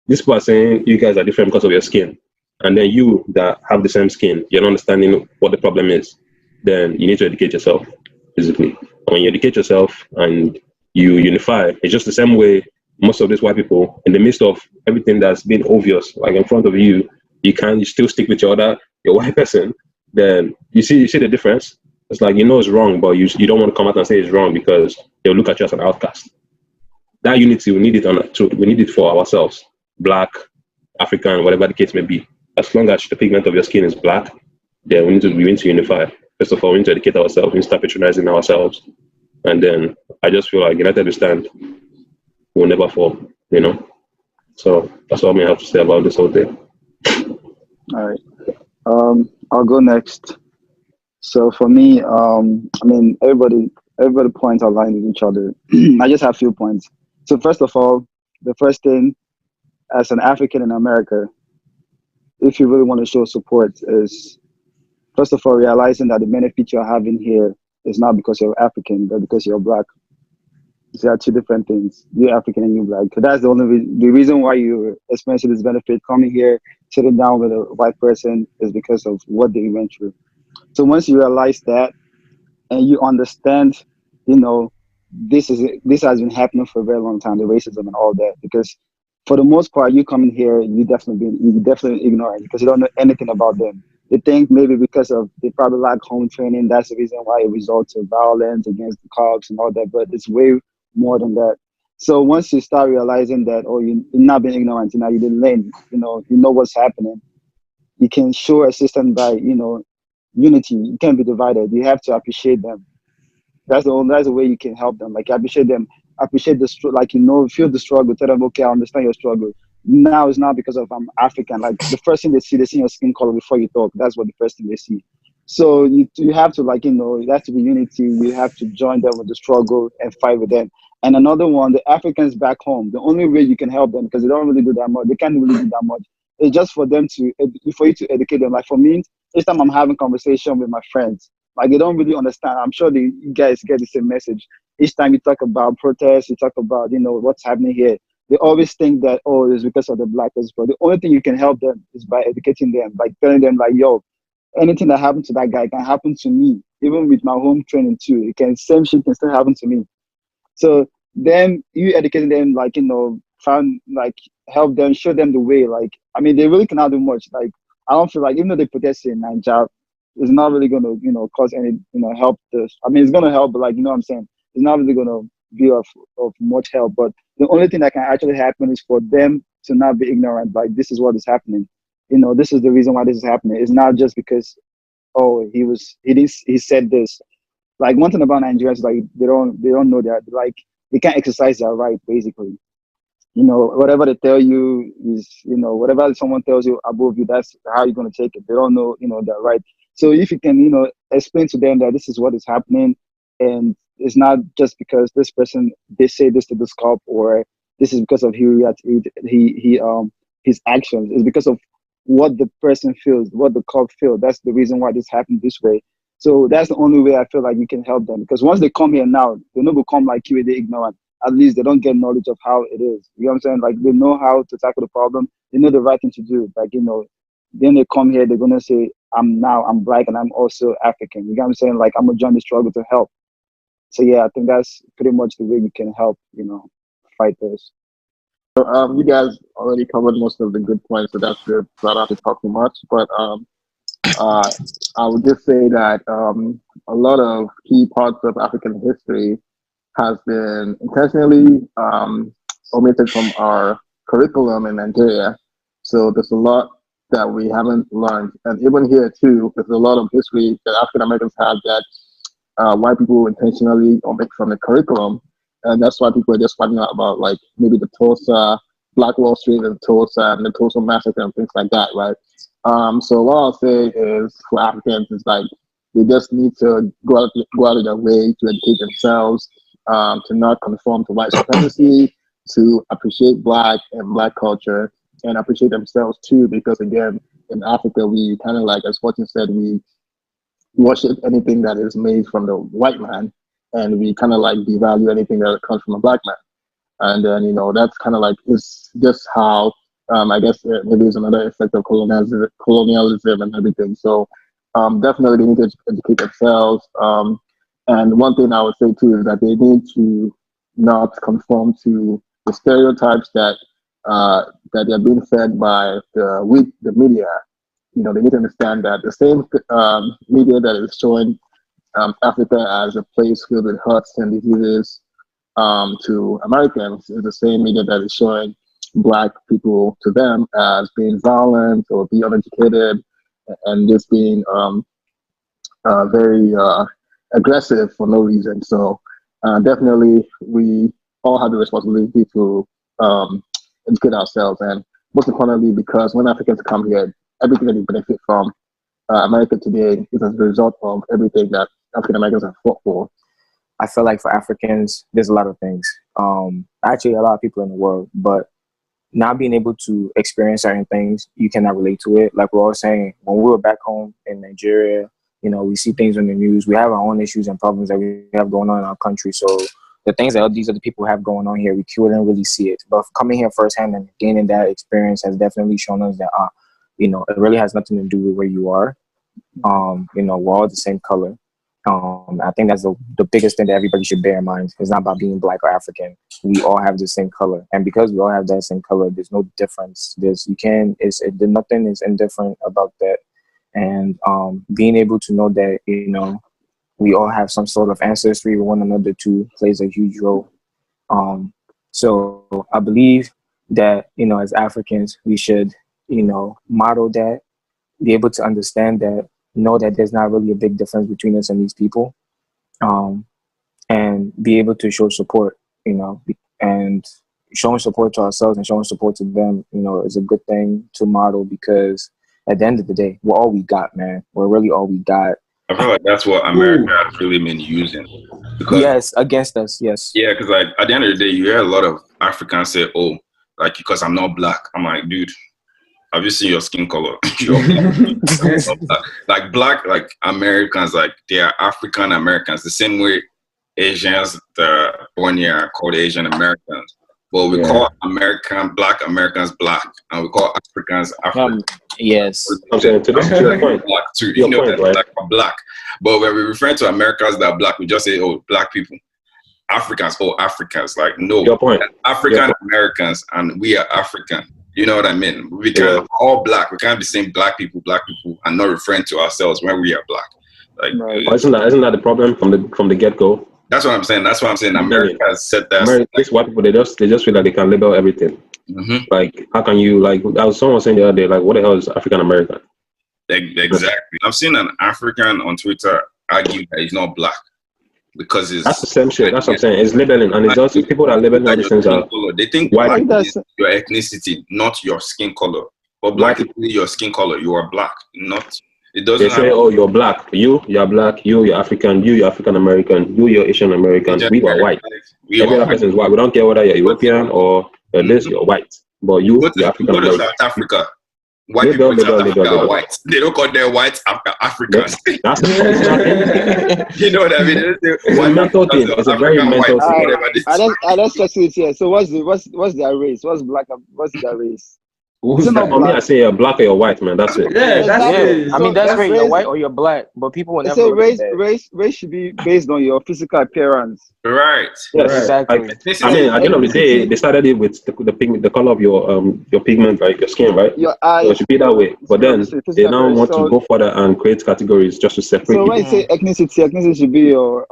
these people are saying you guys are different because of your skin. And then you that have the same skin, you're not understanding what the problem is. Then you need to educate yourself, basically. When you educate yourself and you unify, it's just the same way most of these white people, in the midst of everything that's been obvious, like in front of you, you still stick with your white person. Then you see the difference. It's like you know it's wrong, but you don't want to come out and say it's wrong because they'll look at you as an outcast. That unity we need it for ourselves, black, African, whatever the case may be. As long as the pigment of your skin is black, then we need to unify. First of all, we need to educate ourselves, we need to start patronizing ourselves. And then I just feel like United we stand will never fall, you know. So that's all I have to say about this whole thing. All right. I'll go next. So for me, I mean, everybody points aligned with each other. I just have a few points. So first of all, the first thing, as an African in America, if you really want to show support, is first of all realizing that the benefit you're having here is not because you're African, but because you're black. There are two different things. You're African and you're black. So that's the reason why you're experiencing this benefit. Coming here, sitting down with a white person is because of what they went through. So once you realize that and you understand, you know, this has been happening for a very long time, the racism and all that. Because for the most part, you coming here, you definitely ignorant because you don't know anything about them. You think maybe because of they probably lack home training, that's the reason why it results in violence against the cops and all that. But it's way more than that. So once you start realizing that, oh, you're not being ignorant, you know, you didn't learn, you know what's happening. You can show assistance by, unity. You can't be divided. You have to appreciate them. That's the way you can help them. Like appreciate them, appreciate like feel the struggle. Tell them, okay, I understand your struggle. Now it's not because of I'm African. Like the first thing they see your skin color before you talk. That's what the first thing they see. So you have to it has to be unity. You have to join them with the struggle and fight with them. And another one, the Africans back home. The only way you can help them because they don't really do that much. They can't really do that much. It's just for you to educate them. Like for me, each time I'm having conversation with my friends, like they don't really understand. I'm sure you guys get the same message. Each time you talk about protests, you talk about what's happening here. They always think that it's because of the black people. But the only thing you can help them is by educating them, like telling them like, yo, anything that happened to that guy can happen to me, even with my home training too. Same shit can still happen to me. So then you educating them, like find like help them, show them the way. Like I mean, they really cannot do much. Like I don't feel like even though they protest in Nigeria, it's not really gonna cause any help. I mean, it's gonna help, but like what I'm saying, it's not really gonna be of much help. But the only thing that can actually happen is for them to not be ignorant. Like this is what is happening. This is the reason why this is happening. It's not just because he said this. like one thing about Nigerians, like they don't know that, like they can't exercise their right basically. Whatever they tell you is, whatever someone tells you above you, that's how you're going to take it. They don't know, their right. So if you can, explain to them that this is what is happening, and it's not just because this person, they say this to this cop, or this is because of his actions. It's because of what the person feels, what the cop feels. That's the reason why this happened this way. So that's the only way I feel like you can help them. Because once they come here now, they never come like you, they ignorant. At least they don't get knowledge of how it is. You know what I'm saying? Like they know how to tackle the problem. They know the right thing to do. Like, then they come here, they're gonna say, I'm black and I'm also African. You know what I'm saying? Like I'm gonna join the struggle to help. So yeah, I think that's pretty much the way you can help, fight this. You guys already covered most of the good points, so that's good. So I don't have to talk too much. But uh, I would just say that a lot of key parts of African history has been intentionally omitted from our curriculum in Nigeria. So there's a lot that we haven't learned. And even here too, there's a lot of history that African Americans have that white people intentionally omit from the curriculum. And that's why people are just finding out about like maybe the Tulsa, Black Wall Street and Tulsa and the Tulsa Massacre and things like that, right? So what I'll say is for Africans is like they just need to go out of their way to educate themselves, to not conform to white supremacy, to appreciate Black and Black culture, and appreciate themselves too. Because again, in Africa, we kind of like, as Fortune said, we worship anything that is made from the white man, and we kind of like devalue anything that comes from a Black man. And then that's kind of like it's just how I guess maybe it's another effect of colonialism and everything. So definitely they need to educate themselves. And one thing I would say too is that they need to not conform to the stereotypes that they're being fed by the media. They need to understand that the same media that is showing Africa as a place filled with hurts and diseases to Americans is the same media that is showing Black people to them as being violent or be uneducated and just being very aggressive for no reason. So definitely we all have the responsibility to educate ourselves, and most importantly, because when Africans come here, everything that they benefit from America today is as a result of everything that African Americans have fought for. I feel like for Africans, there's a lot of things. Actually, a lot of people in the world, but not being able to experience certain things, you cannot relate to it. Like we're all saying, when we were back home in Nigeria, we see things on the news. We have our own issues and problems that we have going on in our country. So the things that these other people have going on here, we couldn't really see it. But coming here firsthand and gaining that experience has definitely shown us that, it really has nothing to do with where you are. We're all the same color. I think that's the biggest thing that everybody should bear in mind. It's not about being Black or African. We all have the same color, and because we all have that same color, there's no difference. Nothing is indifferent about that. And being able to know that we all have some sort of ancestry with one another too plays a huge role. So I believe that as Africans we should model that, be able to understand that, know that there's not really a big difference between us and these people, and be able to show support, and showing support to ourselves and showing support to them, is a good thing to model, because at the end of the day, we're all we got, man. We're really all we got. I feel like that's what America has really been using. Because, yes, against us, yes. Yeah, because like at the end of the day, you hear a lot of Africans say, "Oh, like because I'm not Black." I'm like, dude, have you seen your skin color? Like Black, like Americans, like they are African Americans, the same way Asians that are born here are called Asian Americans. But we call Black Americans Black, and we call Africans African. Yes. I'm saying to the point. Black too, Point, right? like Black. But when we refer to Americans that are Black, we just say, "Oh, Black people." Africans, Africans. Like no, Your point. African Americans, and we are African. You know what I mean? We can't all Black. We can't be saying Black people, and not referring to ourselves when we are Black. Like, isn't that the problem from the get go? That's what I'm saying. That's what I'm saying. America has said that. These white people, they just feel like they can label everything. Mm-hmm. Like, how can you, like, I was someone saying the other day, like, what the hell is African American? Exactly. I've seen an African on Twitter argue that he's not Black. because That's it's the same shit. That's what I'm saying. It's labeling, and it's like, also people that label all like these your things are skin color. They think white black people. is your ethnicity, not your skin color. But White black is people. really your skin color. You are black, not. It They doesn't say, have. "Oh, you're black. You're black. You're African. You're African American. You're Asian American. We are white. We Every are other white. person is white. We don't care whether you're But European or this. mhm. You're white. But you you're African go to American. South Africa. White Label, people in South label, Africa label, are label. white. They don't call them white Africans. That's it's not anything. You know what I mean? They say It's a white mental people thing. are It's a very African white, mental thing. whatever they say. Let's settle it here. So what's their race? What's black? What's their race? Who's Is it not that? For me, I black? say you're black or you're white, man. That's it. Yeah, that's Exactly. it. I mean, So that's great. You're race, white or you're black, but people will they never say look at that. race should be based on your physical appearance. Right. Yes. Right. Exactly. Like, I Ethnicity mean, at the end of the day, Ethnicity, they started it with the color of your pigment, right? Your skin, right? your So it eyes, should be that way. But then obviously they physical now appearance. want to go further and create categories just to separate So when people. you say ethnicity should be your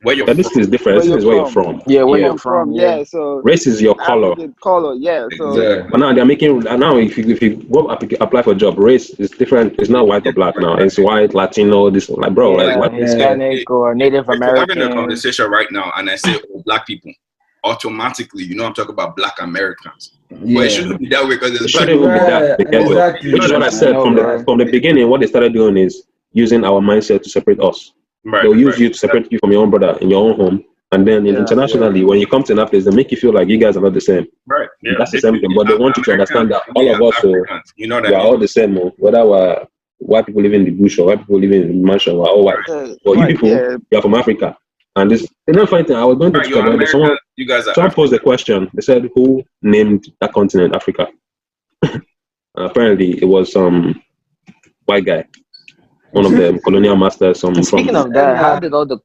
where you're But this from. is different. where This you're is where you're from. from. Yeah, where Where Yeah. you're you're from, from. yeah. Yeah. So Race is your color. African color, yeah. So Yeah. But now they're making now if you go apply for a job, race is different. It's not white or black now. It's white, Latino, this like bro, like Yeah, what? Hispanic or Native If we're having a American. conversation right now and I say black people, automatically, I'm talking about black Americans. But it Yeah. shouldn't be that way because It it's black shouldn't even be Yeah, that the get-go. exactly. Which is what I said know, from bro. the beginning. What they started doing is using our mindset to separate us. They'll use you to separate you from your own brother in your own home. And then Yeah. internationally, when you come to that place, they make you feel like you guys are not the same. Right. Yeah. That's the same thing. But they want you to understand that all of us, Africans, you know what we I are mean? all the same. Whether we're white people living in the bush or white people living in the mansion, we're all white. But you people, you're from Africa. And this, another funny thing, I was going to Right, you're Twitter, American, you guys are someone African. posed a question. They said, who named that continent Africa? Apparently, it was some white guy, one of the colonial masters. Speaking of that, how did all the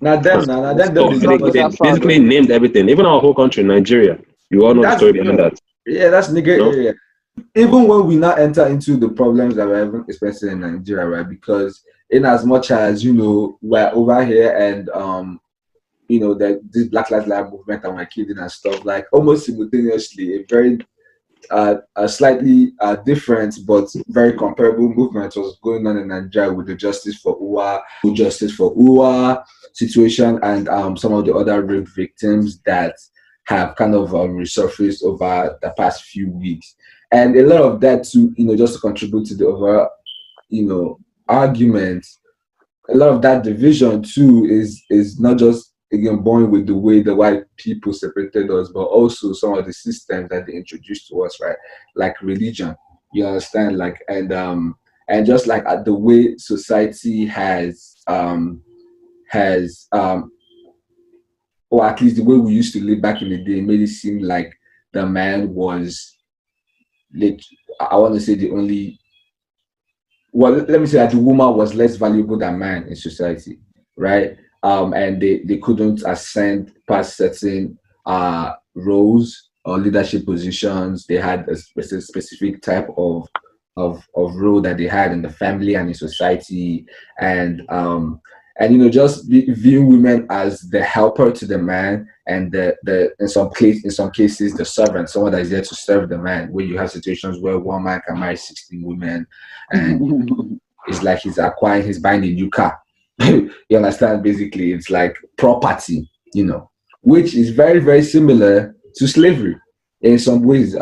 Now them, So they basically named everything, even our whole country, Nigeria. You all know the story behind that. Yeah, that's nigga No? area. Even when we now enter into the problems that we're having, especially in Nigeria, right? Because in as much as we're over here and that this Black Lives Matter movement and we're killing and stuff, like almost simultaneously, a very a slightly different but very comparable movement was going on in Nigeria with the Justice for Uwa situation and some of the other rape victims that have kind of resurfaced over the past few weeks. And a lot of that too, just to contribute to the overall, argument, a lot of that division too is not just again born with the way the white people separated us, but also some of the systems that they introduced to us, right? Like religion, you understand, like and just like the way society has or at least the way we used to live back in the day made it seem like the man was, like, I want to say the only, well, let me say that the woman was less valuable than man in society, right? And they couldn't ascend past certain roles or leadership positions. They had a specific type of role that they had in the family and in society, and just viewing women as the helper to the man, and the in some cases the servant, someone that is there to serve the man. Where you have situations where one man can marry 16 women, and it's like he's buying a new car. You understand? Basically, it's like property, which is very, very similar to slavery in some ways.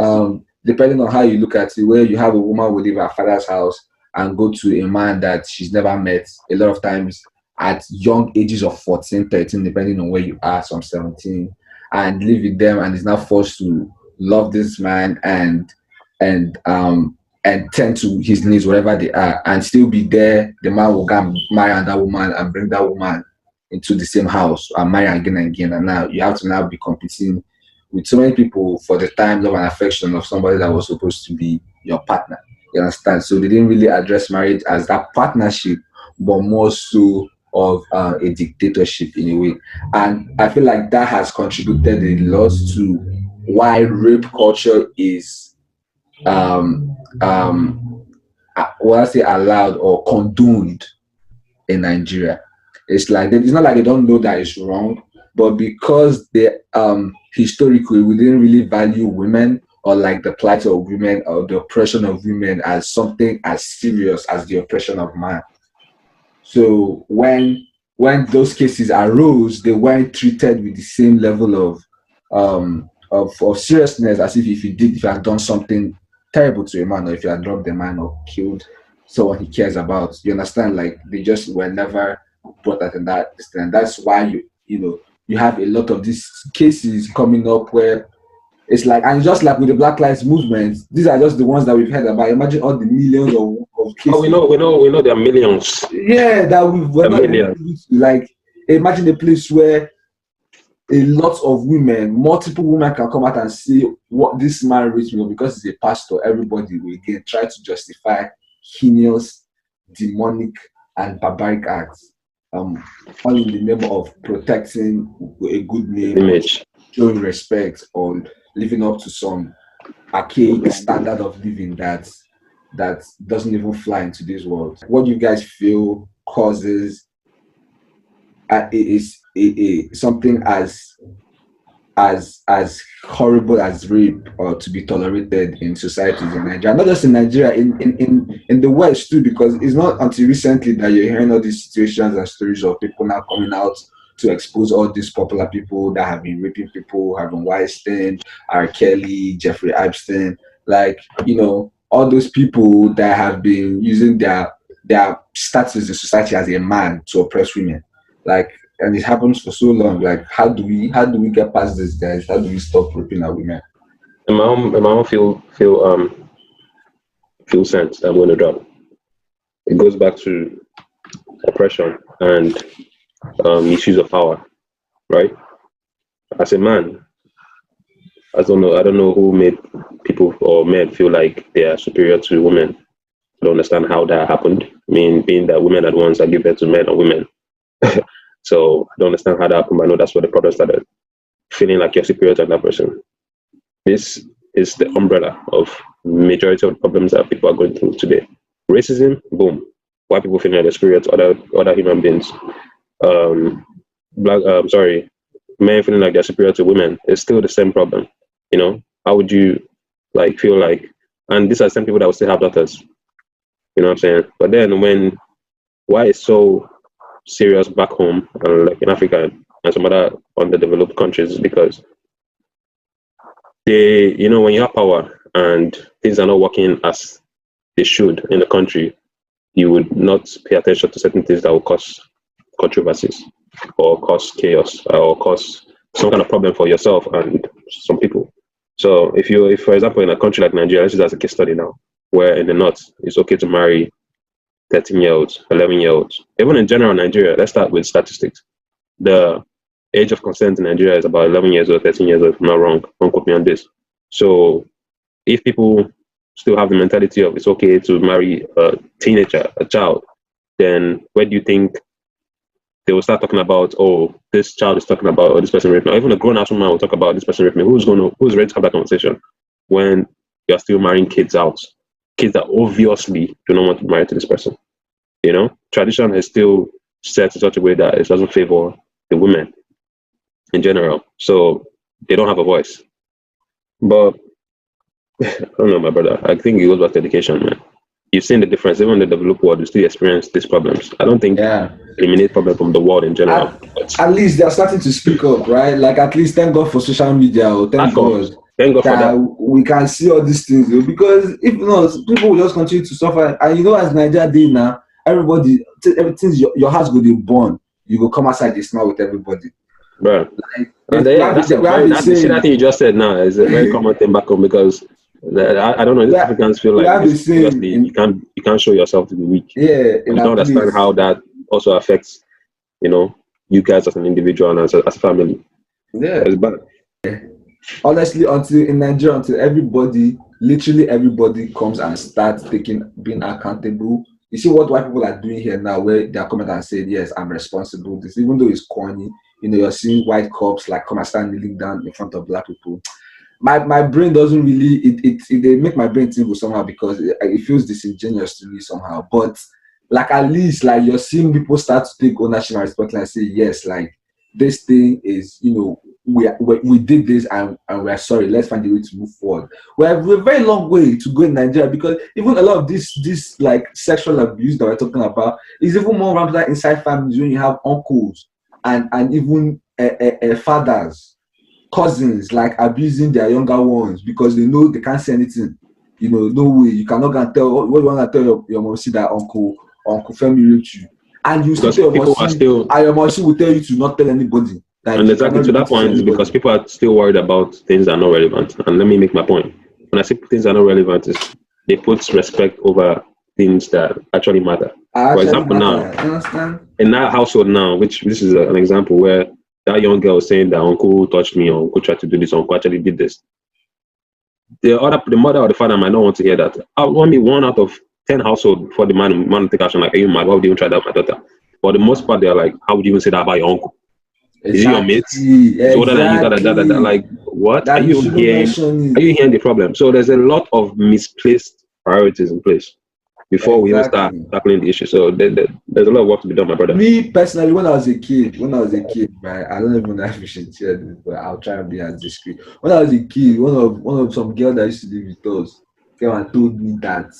Depending on how you look at it, where you have a woman who live at her father's house and go to a man that she's never met, a lot of times at young ages of 14, 13, depending on where you are, some 17, and live with them, and is now forced to love this man and tend to his needs wherever they are, and still be there. The man will go and marry another woman and bring that woman into the same house and marry again and again. And now you have to now be competing with so many people for the time, love, and affection of somebody that was supposed to be your partner. You understand? So they didn't really address marriage as that partnership, but more so of a dictatorship in a way. And I feel like that has contributed a lot to why rape culture is what I say allowed or condoned in Nigeria. It's not like they don't know that it's wrong, but because they historically we didn't really value women, or like the plight of women or the oppression of women as something as serious as the oppression of man. So when when those cases arose, they weren't treated with the same level of seriousness as if you had done something terrible to a man, or if you had drugged a man or killed someone he cares about. You understand? Like they just were never brought out in that extent. That's why you have a lot of these cases coming up where it's like, and just like with the Black Lives Movement, these are just the ones that we've heard about. Imagine all the millions of cases. Oh, we know there are millions. Yeah, that we're not like. Imagine a place where a lot of women, multiple women can come out and say what this man raped me because he's a pastor. Everybody will again try to justify heinous, demonic, and barbaric acts, all in the name of protecting a good name, image, showing respect, or living up to some archaic standard of living that doesn't even fly into this world. What do you guys feel causes is something as horrible as rape or to be tolerated in societies in Nigeria? Not just in Nigeria, in the West too, because it's not until recently that you're hearing all these situations and stories of people now coming out to expose all these popular people that have been raping people, Harvey Weinstein, R. Kelly, Jeffrey Epstein, like, all those people that have been using their status in society as a man to oppress women. Like, and it happens for so long. Like, how do we get past this, guys? How do we stop raping our women? In my own feel sense, I'm going to drop. It goes back to oppression and issues of power, right? As a man, I don't know who made people or men feel like they are superior to women. I don't understand how that happened. I mean, being that women are the ones that give birth to men or women. So I don't understand how that happened, but I know that's where the problem started. Feeling like you're superior to that person. This is the umbrella of majority of the problems that people are going through today. Racism, boom. White people feeling like they're superior to other human beings. Men feeling like they're superior to women. It's still the same problem. How would you feel like? And these are the same people that will still have daughters. You know what I'm saying? But then why it's so serious back home and like in Africa and some other underdeveloped countries is because they, when you have power and things are not working as they should in the country, you would not pay attention to certain things that will cause controversies or cause chaos or cause some kind of problem for yourself and some people. So if for example, in a country like Nigeria, this is as a case study now, where in the north it's okay to marry 13-year-olds, 11-year-olds. Even in general Nigeria, let's start with statistics. The age of consent in Nigeria is about 11 years old, 13 years old, if I'm not wrong. Don't quote me on this. So if people still have the mentality of it's okay to marry a teenager, a child, then where do you think they will start talking about, oh, this child is talking about, or this person raped me? Or even a grown-ass woman will talk about this person raped me. Who's ready to have that conversation when you're still marrying kids out? Kids that obviously do not want to be married to this person. Tradition is still set in such a way that it doesn't favor the women in general. So they don't have a voice. But I don't know, my brother. I think it goes back to education, man. You've seen the difference. Even in the developed world, you still experience these problems. I don't think eliminate problem from the world in general. At least they're starting to speak up, right? Like, at least thank God for social media. Or thank God for that. We can see all these things, because if not, people will just continue to suffer. And as Nigeria did now, everything, your house will be born. You will come outside, they smile with everybody. Bro. That thing you just said now is a very common thing back home, because I don't know, these Africans feel like you can't show yourself to be weak. Yeah. You don't understand how that also affects, you guys as an individual and as a family. Yeah. It's bad. Honestly, until literally everybody comes and starts being accountable. You see what white people are doing here now, where they are coming and saying, yes, I'm responsible. This, even though it's corny, you're seeing white cops come and start kneeling down in front of black people. My brain doesn't really, they make my brain tingle somehow, because it feels disingenuous to me somehow. But at least you're seeing people start to take ownership and responsibility and say, yes, this thing is, we did this and we're sorry. Let's find a way to move forward. We're a very long way to go in Nigeria because even a lot of this like sexual abuse that we're talking about is even more rampant inside families when you have uncles and even fathers, cousins like abusing their younger ones because they know they can't say anything. You know, no way you cannot go and tell what you want to tell your mom. See that Uncle Femi raped you, and you still Because tell your people are mom. still, And your mom will tell you to not tell anybody. Like and you exactly cannot to repeat that it to point, anybody. because people are still worried about things that are not relevant. And let me make my point. When I say things that are not relevant, is they put respect over things that actually matter. I For actually example, now matter. You understand? in that household now, which this is an example where that young girl is saying that uncle touched me, or uncle tried to do this, uncle actually did this. The mother or the father might not want to hear that. I want me 1 out of 10 household before the man will take action. Like, are you mad? Why would you even try that with my daughter? For the most part, they're like, how would you even say that about your uncle? Is he your mate? Exactly. Is he older than you? That. Exactly. Like, what? Are That you you shouldn't hearing? mention Are it. you hearing the problem? So there's a lot of misplaced priorities in place before we even start Exactly. tackling the issue. So there's a lot of work to be done, my brother. Me personally, when I was a kid, right, I don't even know if we should share this, but I'll try and be as discreet. When I was a kid, one of some girl that used to live with us came and told me that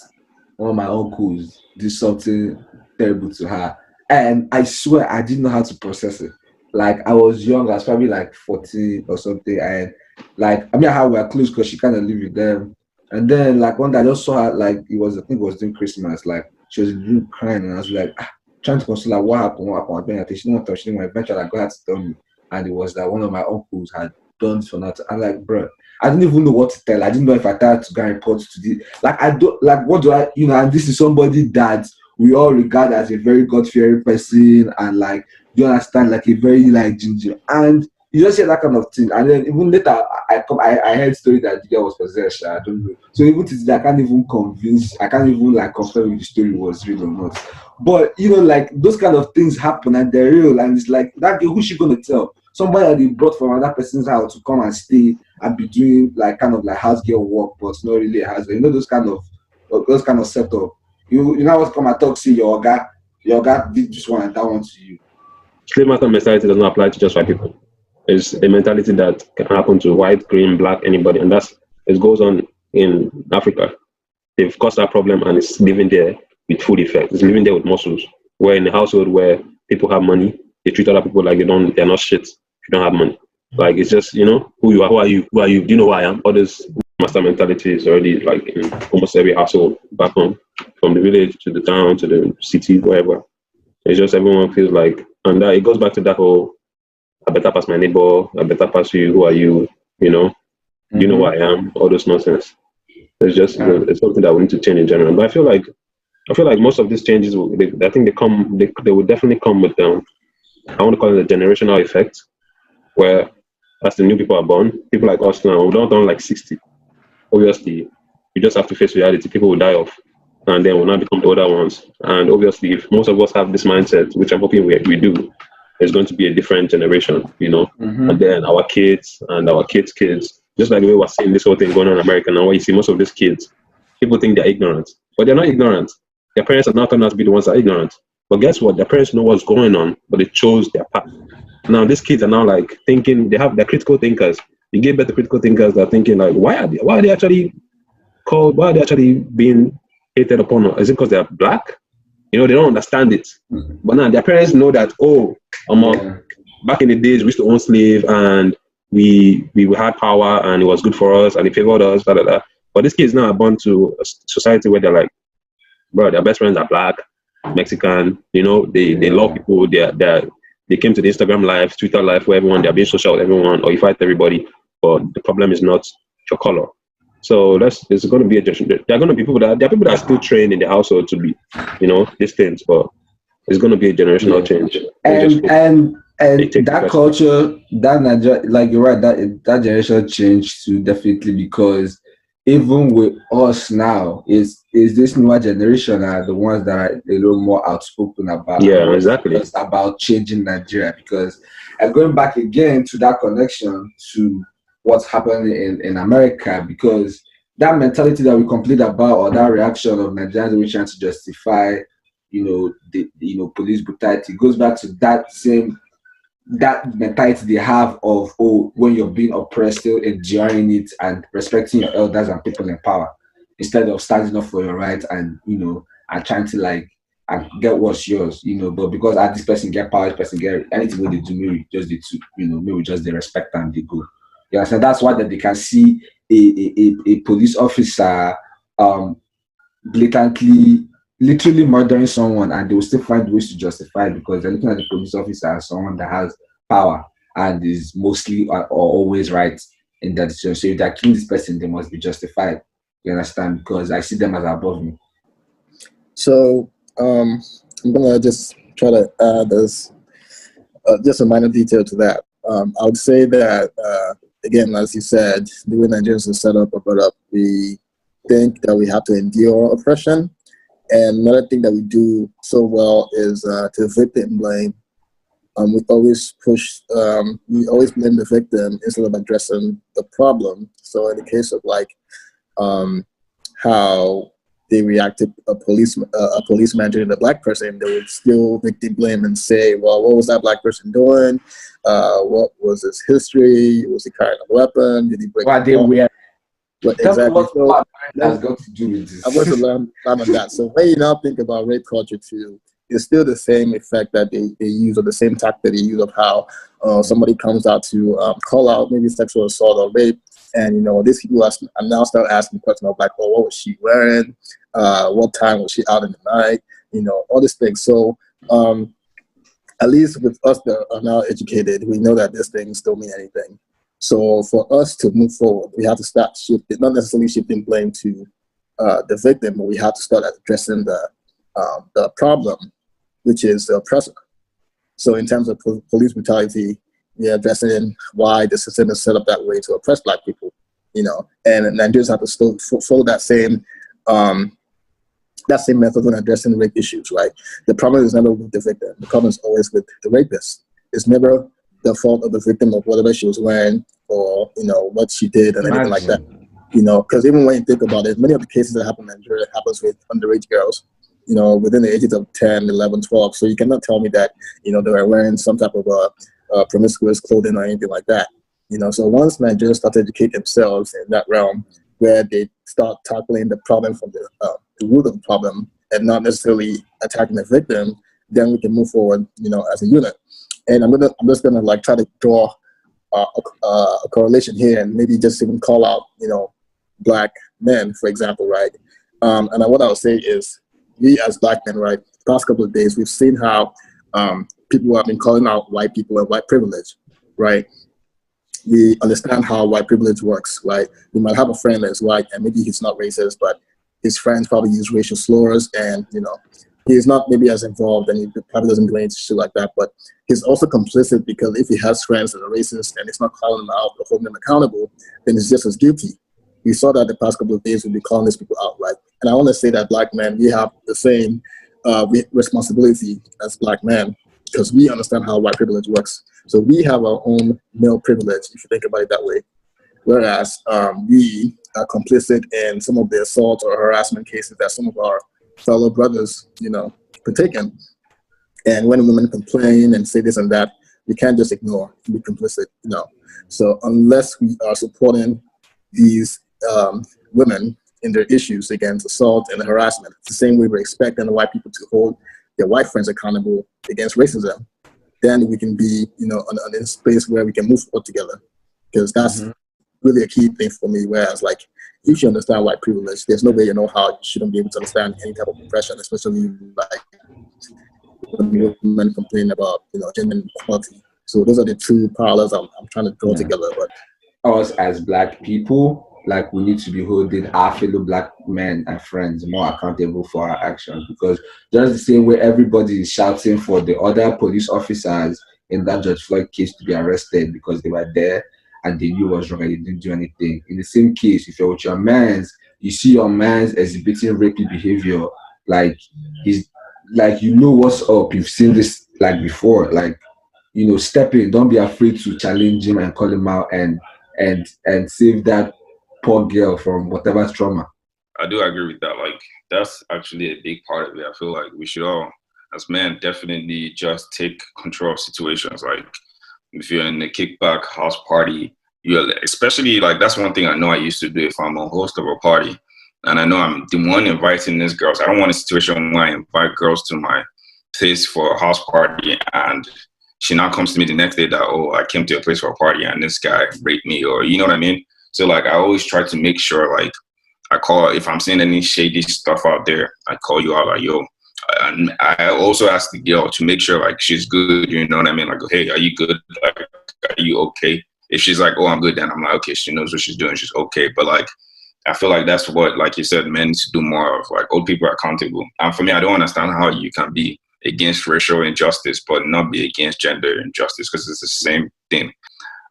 one of my uncles did something terrible to her, and I swear I didn't know how to process it. Like I was young, I was probably like 14 or something, and like I mean, how we were close because she kind of lived with them. And then like one day I just saw her like I think it was during Christmas, like she was really crying, and I was like trying to console her, what happened. I think she didn't want to. She didn't want. Eventually, I got her to tell me, and it was that one of my uncles had done this for nothing. I'm like, bro, I didn't even know what to tell. I didn't know if I tried to go and report to the like. I don't like. What do I? You know, and this is somebody that we all regard as a very God fearing person, and like you understand, like a very like ginger, and you just hear that kind of thing, and then even later I heard story that the girl was possessed. I don't know. So even to today, I can't even convince. I can't even like confirm if the story was real or not. But you know, like those kind of things happen and they're real, and it's like that girl, who's she gonna tell? Somebody that they brought from another person's house to come and stay and be doing like kind of like house girl work, but not really a house girl. You know those kind of setup. You know what come and talk, say your guy did this one and that one to you. Slave master mentality does not apply to just white people. It's a mentality that can happen to white, green, black, anybody, and it goes on in Africa. They've caused that problem and it's living there with full effect. It's living there with muscles. Where in a household where people have money, they treat other people like they're not shit if you don't have money. Like it's just, who you are, who are you, do you know who I am? All this master mentality is already like in almost every household back home, from the village to the town to the city, wherever. It's just everyone feels like, and that it goes back to that whole, I better pass my neighbor, I better pass you, who are you, do you know who I am? All this nonsense. It's just it's something that we need to change in general. But I feel like most of these changes, I think they will definitely come with I want to call it a generational effect, where as the new people are born, people like us now, we don't turn like 60. Obviously, we just have to face reality. People will die off, and then we'll not become the older ones. And obviously, if most of us have this mindset, which I'm hoping we do, there's going to be a different generation. And then our kids and our kids' kids, just like the way we're seeing this whole thing going on in America now, where you see most of these kids, people think they're ignorant, but they're not ignorant. Their parents are not turning out to be the ones that are ignorant. But guess what? Their parents know what's going on, but they chose their path. Now these kids are now like thinking they're critical thinkers. You give birth to critical thinkers that are thinking like, why are they actually called? Why are they actually being hated upon? Is it because they're black? They don't understand it. But now their parents know that, back in the days we used to own slave and we had power and it was good for us and it favored us, da, da, da. But these kids now are born to a society where they're like, bro, their best friends are black, Mexican, they love people, they came to the Instagram live, Twitter live where they're being social with everyone, or you fight everybody, but the problem is not your color. So there's going to be there are going to be there are people that are still trained in the household to be, these things, but it's going to be a generational change. And that culture, that Nigeria, like you're right, that generation changed too, definitely, because even with us now, is this newer generation are the ones that are a little more outspoken about about changing Nigeria, because going back again to that connection to what's happening in America, because that mentality that we complained about, or that reaction of Nigerians which trying to justify, the police brutality, goes back to that same that mentality they have of, oh, when you're being oppressed, still enduring it and respecting your elders and people in power, instead of standing up for your rights and and trying to like and get what's yours, but because this person get power, this person get anything what they do, maybe just the two, maybe just they respect and they go. Yeah, so that's why that they can see a police officer um blatantly, literally murdering someone, and they will still find ways to justify it because they're looking at the police officer as someone that has power and is mostly or always right in that decision. So if they're killing this person, they must be justified. You understand? Because I see them as above me. So I'm gonna just try to add this just a minor detail to that. I would say that again, as you said, the way Nigerians are set up or brought up, we think that we have to endure oppression. And another thing that we do so well is to victim blame. We always blame the victim instead of addressing the problem. So in the case of like um, how they reacted a policeman during a black person, they would still victim blame and say, well, what was that black person doing? What was his history? Was he carrying a weapon? Did he break What the they law? wear? What Tell me exactly? So what has let, got to do with I want to this. learn on that. So when you now think about rape culture too, it's still the same effect that they use, or the same tactic they use of how somebody comes out to call out maybe sexual assault or rape, and these people are now start asking questions of like, well, what was she wearing? What time was she out in the night? All these things. So at least with us that are now educated, we know that these things don't mean anything. So for us to move forward, we have to start shifting, not necessarily shifting blame to the victim, but we have to start addressing the problem, which is the oppressor. So in terms of police brutality, we're addressing why the system is set up that way to oppress black people, and Nigerians have to still follow um, that same method when addressing rape issues, right? The problem is never with the victim. The problem is always with the rapist. It's never the fault of the victim of whatever she was wearing or, what she did and anything like that. Imagine. Because even when you think about it, many of the cases that happen in Nigeria happens with underage girls, within the ages of 10, 11, 12. So you cannot tell me that, they were wearing some type of promiscuous clothing or anything like that. So once Nigerians start to educate themselves in that realm, where they start tackling the problem from the root of the problem and not necessarily attacking the victim, then we can move forward, as a unit. And I'm just gonna like try to draw a correlation here and maybe just even call out, black men, for example, right? And what I'll say is, we as black men, right, the past couple of days, we've seen how people have been calling out white people and white privilege, right? We understand how white privilege works, right? We might have a friend that's white and maybe he's not racist, but his friends probably use racial slurs and, he's not maybe as involved and he probably doesn't do any shit like that, but he's also complicit because if he has friends that are racist and he's not calling them out or holding them accountable, then he's just as guilty. We saw that the past couple of days we'll be calling these people out, right? And I want to say that black men, we have the same responsibility as black men because we understand how white privilege works. So we have our own male privilege, if you think about it that way. Whereas we are complicit in some of the assault or harassment cases that some of our fellow brothers, partake in. And when women complain and say this and that, we can't just ignore, be complicit, So unless we are supporting these women in their issues against assault and harassment, it's the same way we're expecting the white people to hold their white friends accountable against racism, then we can be, in a space where we can move forward together. Because that's really a key thing for me. Whereas, like, you should understand white privilege. There's no way you know how you shouldn't be able to understand any type of oppression, especially like when women complain about, gender equality. So those are the two parallels I'm trying to draw Yeah. together. But Us as black people, like we need to be holding our fellow black men and friends more accountable for our actions because just the same way everybody is shouting for the other police officers in that George Floyd case to be arrested because they were there and they knew what was wrong and they didn't do anything. In the same case, if you're with your mans, you see your mans exhibiting rapey behavior, like he's like what's up, you've seen this like before, like step in. Don't be afraid to challenge him and call him out and save that poor girl from whatever trauma. I do agree with that. Like, that's actually a big part of it. I feel like we should all, as men, definitely just take control of situations. Like, if you're in a kickback house party, you're especially like that's one thing I know I used to do if I'm a host of a party, and I know I'm the one inviting these girls. I don't want a situation where I invite girls to my place for a house party and she now comes to me the next day that, oh, I came to a place for a party and this guy raped me, or you know what I mean. So like I always try to make sure like I call if I'm seeing any shady stuff out there, I call you out like yo. And I also ask the girl to make sure like she's good, you know what I mean? Like, hey, are you good? Like, are you okay? If she's like, oh, I'm good, then I'm like, okay, she knows what she's doing, she's okay. But like, I feel like that's what, like you said, men need to do more of. Like, old people are accountable. And for me, I don't understand how you can be against racial injustice but not be against gender injustice because it's the same thing.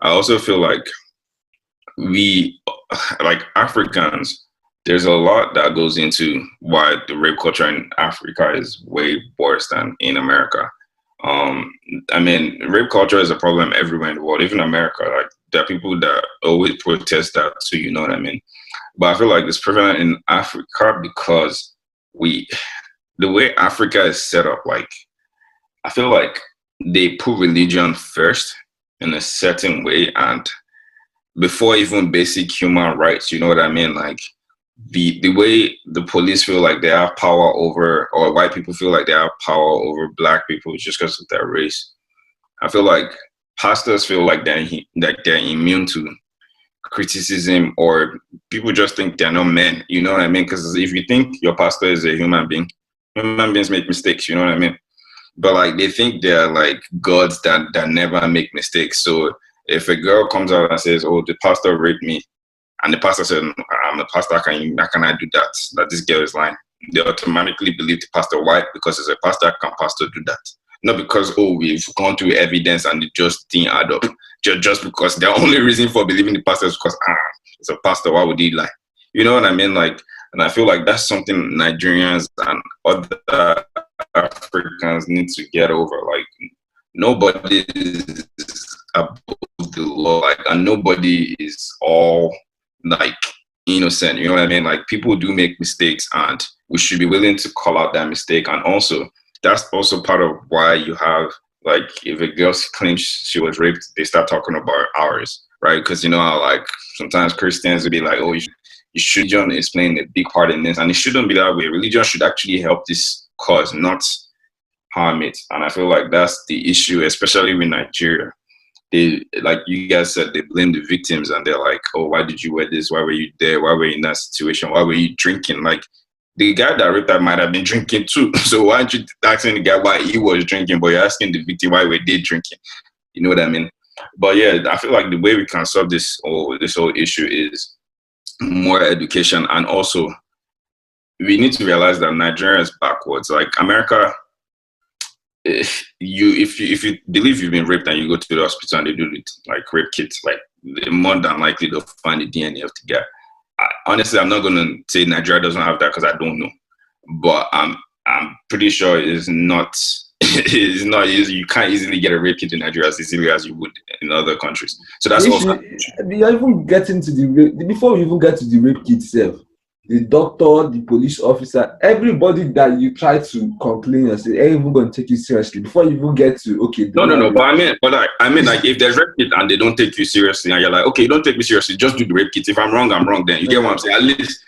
I also feel like we, like Africans, there's a lot that goes into why the rape culture in Africa is way worse than in America. Um, I mean, rape culture is a problem everywhere in the world, even America. Like there are people that always protest that too, you know what I mean? But I feel like it's prevalent in Africa because we, the way Africa is set up, like I feel like they put religion first in a certain way, and before even basic human rights, you know what I mean? Like the way the police feel like they have power over, or white people feel like they have power over black people just because of their race. I feel like pastors feel like they're immune to criticism, or people just think they're not men. You know what I mean? Because if you think your pastor is a human being, human beings make mistakes. You know what I mean? But like they think they're like gods that never make mistakes. So if a girl comes out and says, "Oh, the pastor raped me," and the pastor said, "I'm a pastor. How can I do that? That this girl is lying." They automatically believe the pastor. Why? Because as a pastor, can pastor do that? Not because, oh, we've gone through evidence and it just didn't add up. Just because the only reason for believing the pastor is because it's a pastor. Why would he lie? You know what I mean? Like, and I feel like that's something Nigerians and other Africans need to get over. Like, nobody is above the law, like, and nobody is all like innocent. You know what I mean? Like, people do make mistakes, and we should be willing to call out that mistake. And also, that's also part of why you have, like, if a girl claims she was raped, they start talking about ours, right? Because you know how, like, sometimes Christians will be like, oh, religion is playing a big part in this, and it shouldn't be that way. Religion should actually help this cause, not harm it. And I feel like that's the issue, especially with Nigeria. They, like you guys said, they blame the victims, and they're like, oh, why did you wear this? Why were you there? Why were you in that situation? Why were you drinking? Like, the guy that raped that might have been drinking too. So why aren't you asking the guy why he was drinking, but you're asking the victim why were they drinking? You know what I mean? But yeah, I feel like the way we can solve this whole issue is more education, and also we need to realize that Nigeria is backwards. Like America, if you believe you've been raped and you go to the hospital and they do it like rape kits, like they're more than likely to find the DNA of the guy. Honestly, I'm not gonna say Nigeria doesn't have that because I don't know, but I'm pretty sure it is not. It's not easy. You can't easily get a rape kit in Nigeria as easily as you would in other countries. So that's also. We are even getting to the rape, before we even get to the rape kit itself. The doctor, the police officer, everybody that you try to complain and say, ain't even going to take you seriously before you even get to, okay. No. But I mean, like, if there's rape kit and they don't take you seriously, and you're like, okay, don't take me seriously, just do the rape kit. If I'm wrong, I'm wrong. Then you get what I'm saying. At least,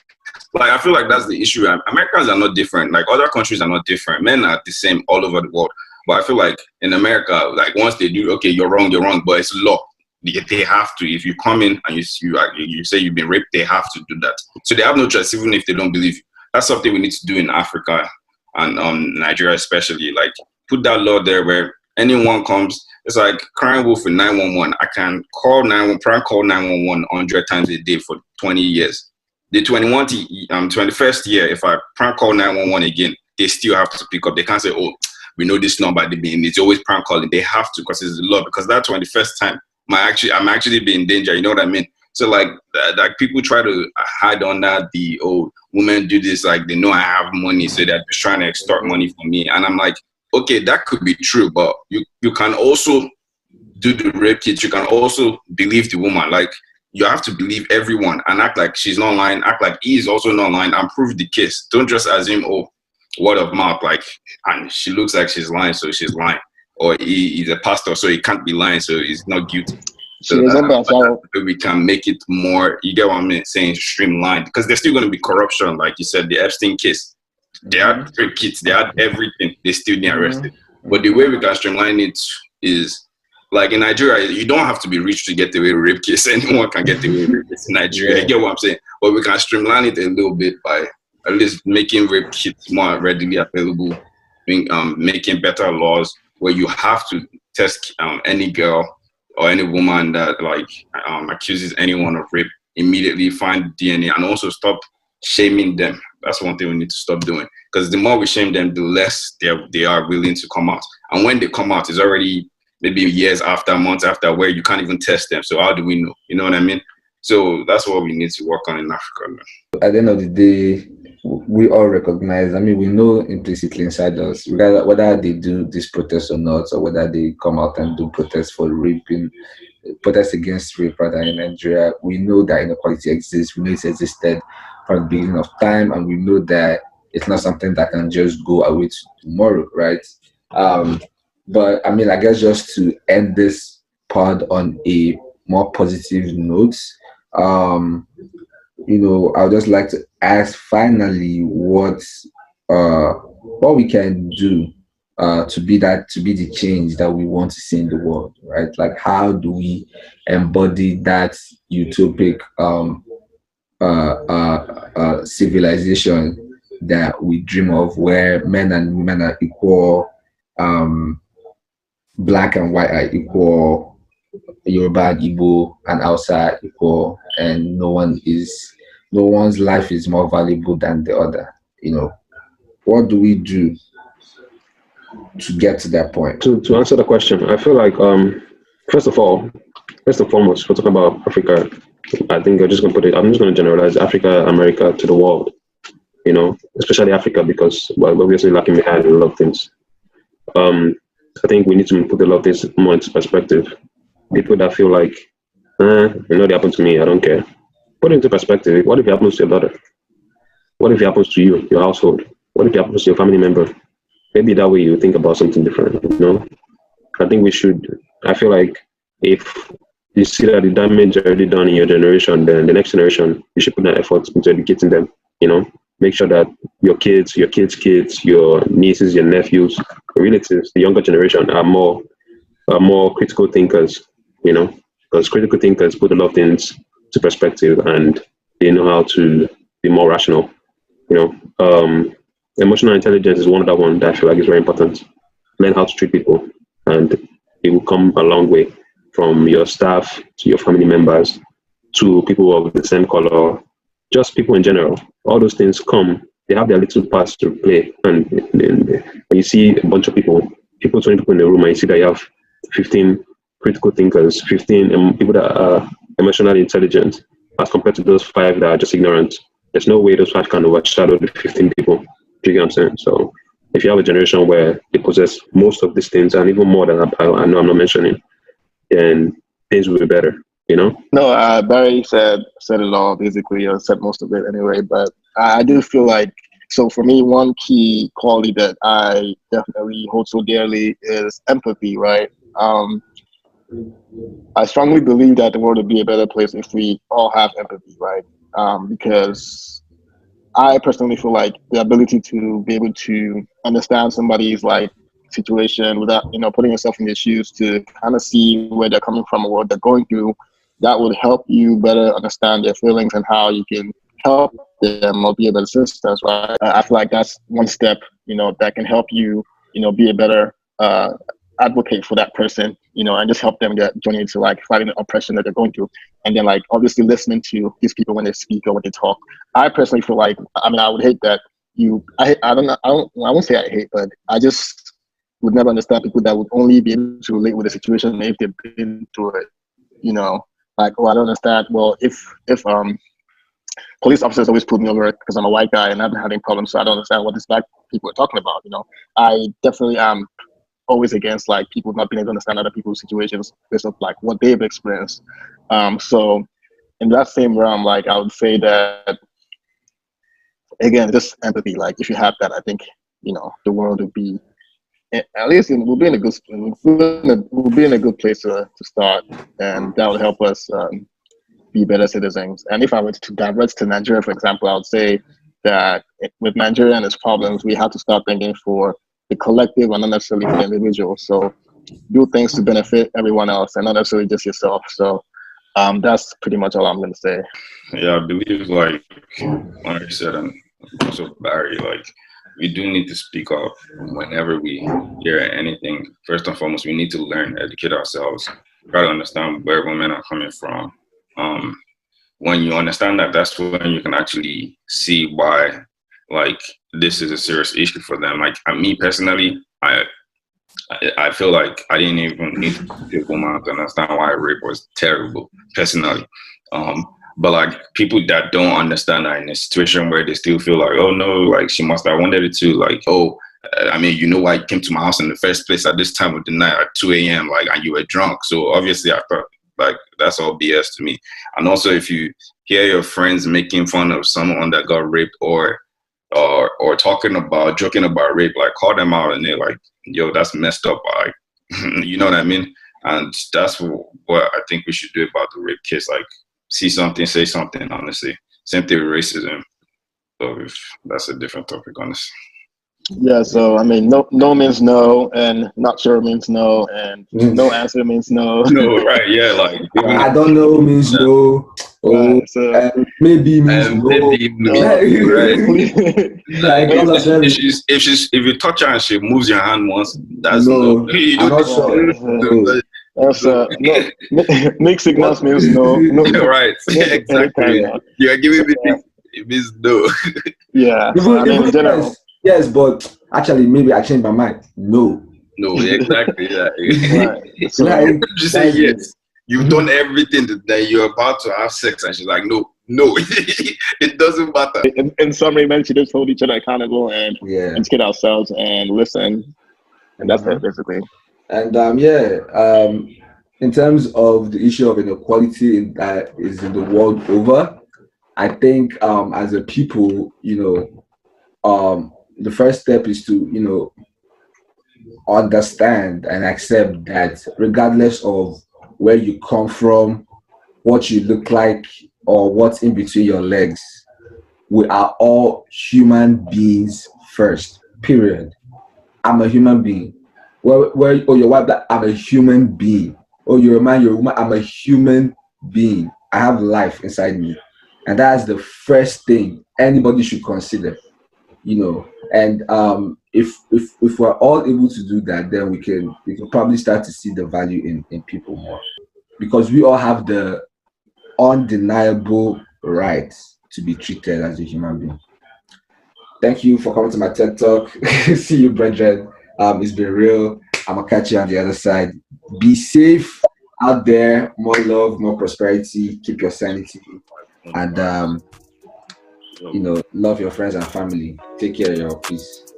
like, I feel like that's the issue. Americans are not different. Like, other countries are not different. Men are the same all over the world. But I feel like in America, like, once they do, okay, you're wrong, but it's law. They have to. If you come in and you say you've been raped, they have to do that. So they have no choice, even if they don't believe you. That's something we need to do in Africa and Nigeria especially. Like, put that law there where anyone comes, it's like crying wolf with 911. I can call 911 100 times a day for 20 years. The 21st year, if I prank call 911 again, they still have to pick up. They can't say, oh, we know this number. It's always prank calling. They have to, because it's the law. Because that 21st time, I'm actually be in danger. You know what I mean? So like people try to hide on that. The women do this, like they know I have money, so they're just trying to extort money from me. And I'm like, okay, that could be true, but you can also do the rape kit. You can also believe the woman. Like, you have to believe everyone and act like she's not lying. Act like he is also not lying, and prove the case. Don't just assume, oh, word of mouth, like, and she looks like she's lying, so she's lying. or he's a pastor, so he can't be lying, so he's not guilty. So So remember as well. we can make it more, you get what I'm saying, streamlined, because there's still going to be corruption, like you said, the Epstein case. They had rape kits, they had everything, they still didn't arrest it. But the way we can streamline it is, like in Nigeria, you don't have to be rich to get away with rape case. Anyone can get away with rape case in Nigeria. You get what I'm saying? But we can streamline it a little bit by at least making rape kits more readily available, making better laws where you have to test any girl or any woman that like accuses anyone of rape, immediately find DNA, and also stop shaming them. That's one thing we need to stop doing, because the more we shame them, the less they are willing to come out. And when they come out, it's already maybe years after, months after, where you can't even test them. So how do we know? You know what I mean? So that's what we need to work on in Africa. At the end of the day, we all recognize, I mean, we know implicitly inside us, regardless whether they do this protest or not, or whether they come out and do protests for raping, protests against rape rather in Nigeria, we know that inequality exists. We know it's existed from the beginning of time, and we know that it's not something that can just go away tomorrow, right? But I mean, I guess just to end this pod on a more positive note, you know, I would just like to ask finally what we can do to be the change that we want to see in the world, right? Like, how do we embody that utopic civilization that we dream of, where men and women are equal, black and white are equal, Yoruba and Igbo and Hausa are equal, and no one's life is more valuable than the other. You know, what do we do to get to that point? To answer the question, I feel like first and foremost, we're talking about Africa. I think I'm just going to generalize Africa, America to the world. You know, especially Africa, because we're obviously lacking behind a lot of things. I think we need to put a lot of things more into perspective. People that feel like, you know, they happened to me, I don't care. Put it into perspective. What if it happens to your daughter? What if it happens to you, your household? What if it happens to your family member? Maybe that way you think about something different, you know? I feel like if you see that the damage already done in your generation, then the next generation, you should put that effort into educating them, you know? Make sure that your kids' kids, your nieces, your nephews, your relatives, the younger generation are more critical thinkers, you know, because critical thinkers put a lot of things to perspective and they know how to be more rational, you know. Emotional intelligence is one that I feel like is very important. Learn how to treat people, and it will come a long way, from your staff to your family members to people of the same color, just people in general. All those things they have their little parts to play. And when you see a bunch of 20 people in the room, and you see that you have 15 critical thinkers, 15 people that are emotionally intelligent, as compared to those 5 that are just ignorant, there's no way those 5 can overshadow the 15 people. Do you get what I'm saying? So if you have a generation where they possess most of these things, and even more than I know I'm not mentioning, then things will be better, you know? No, Barry said it all, basically, or said most of it anyway, but I do feel like, so for me, one key quality that I definitely hold so dearly is empathy, right? I strongly believe that the world would be a better place if we all have empathy, right? Because I personally feel like the ability to be able to understand somebody's like situation without, you know, putting yourself in their shoes, to kind of see where they're coming from or what they're going through, that would help you better understand their feelings and how you can help them or be a better assistance, right? I feel like that's one step, you know, that can help you, you know, be a better advocate for that person, you know, and just help them get journey into like fighting the oppression that they're going through. And then like obviously listening to these people when they speak or when they talk. I personally feel like, I mean, I would hate that I won't say I hate, but I just would never understand people that would only be able to relate with the situation if they've been through it, you know, like, oh, I don't understand. Well, if police officers always pull me over because I'm a white guy and I've been having problems, so I don't understand what these black people are talking about, you know. I definitely am always against like people not being able to understand other people's situations based on like what they've experienced. So in that same realm, like I would say that again, just empathy. Like if you have that, I think, you know, the world would be at least we'll be in a good we'll be in a good place to start, and that will help us be better citizens. And if I were to divert to Nigeria, for example, I would say that with Nigeria and its problems, we have to start thinking for the collective and not necessarily for the individual. So do things to benefit everyone else and not necessarily just yourself. So that's pretty much all I'm going to say. Yeah, I believe like I said, and also Barry, like we do need to speak up whenever we hear anything. First and foremost, we need to learn, educate ourselves, try to understand where women are coming from. When you understand that, that's when you can actually see why like this is a serious issue for them. Like me personally, I feel like I didn't even need to take a woman to understand why rape was terrible, personally. But like people that don't understand that in a situation where they still feel like, oh no, like she must have wanted it to, like, oh, I mean, you know why you came to my house in the first place at this time of the night at 2 a.m. like, and you were drunk. So obviously I thought like that's all BS to me. And also if you hear your friends making fun of someone that got raped or talking about, joking about rape, like call them out and they're like, yo, that's messed up. Like, you know what I mean? And that's what I think we should do about the rape case. Like, see something, say something, honestly. Same thing with racism. So that's a different topic, honestly. Yeah, so I mean, no means no, and not sure means no, and no answer means no. No, right? Yeah, like I don't know means no. Oh, Right, so maybe means no. maybe no, right? Like all of them. If you touch her and she moves your hand once, that's No, no. You I'm don't not sure. No. that's no. Mixed signals means no. No, right? Exactly. yeah. You are giving me things. It means no. Yeah, so I mean, in general. Yes, but actually, maybe I changed my mind. No. No, exactly. Yeah. Right. So, Like, She said yes. You've done everything that you're about to have sex, and she's like, no, it doesn't matter. in summary, man, she just hold each other accountable and yeah. educate ourselves and listen, and that's it basically. And in terms of the issue of inequality that is in the world over, I think as a people, the first step is to, understand and accept that regardless of where you come from, what you look like, or what's in between your legs, we are all human beings first, period. I'm a human being. Or your wife, that I'm a human being. Or you're a man, you're a woman, I'm a human being. I have life inside me. And that's the first thing anybody should consider, And if we're all able to do that, then we can probably start to see the value in people more. Because we all have the undeniable right to be treated as a human being. Thank you for coming to my TED Talk. See you, brethren. It's been real. I'm gonna catch you on the other side. Be safe out there. More love, more prosperity. Keep your sanity, and love your friends and family. Take care of your peace.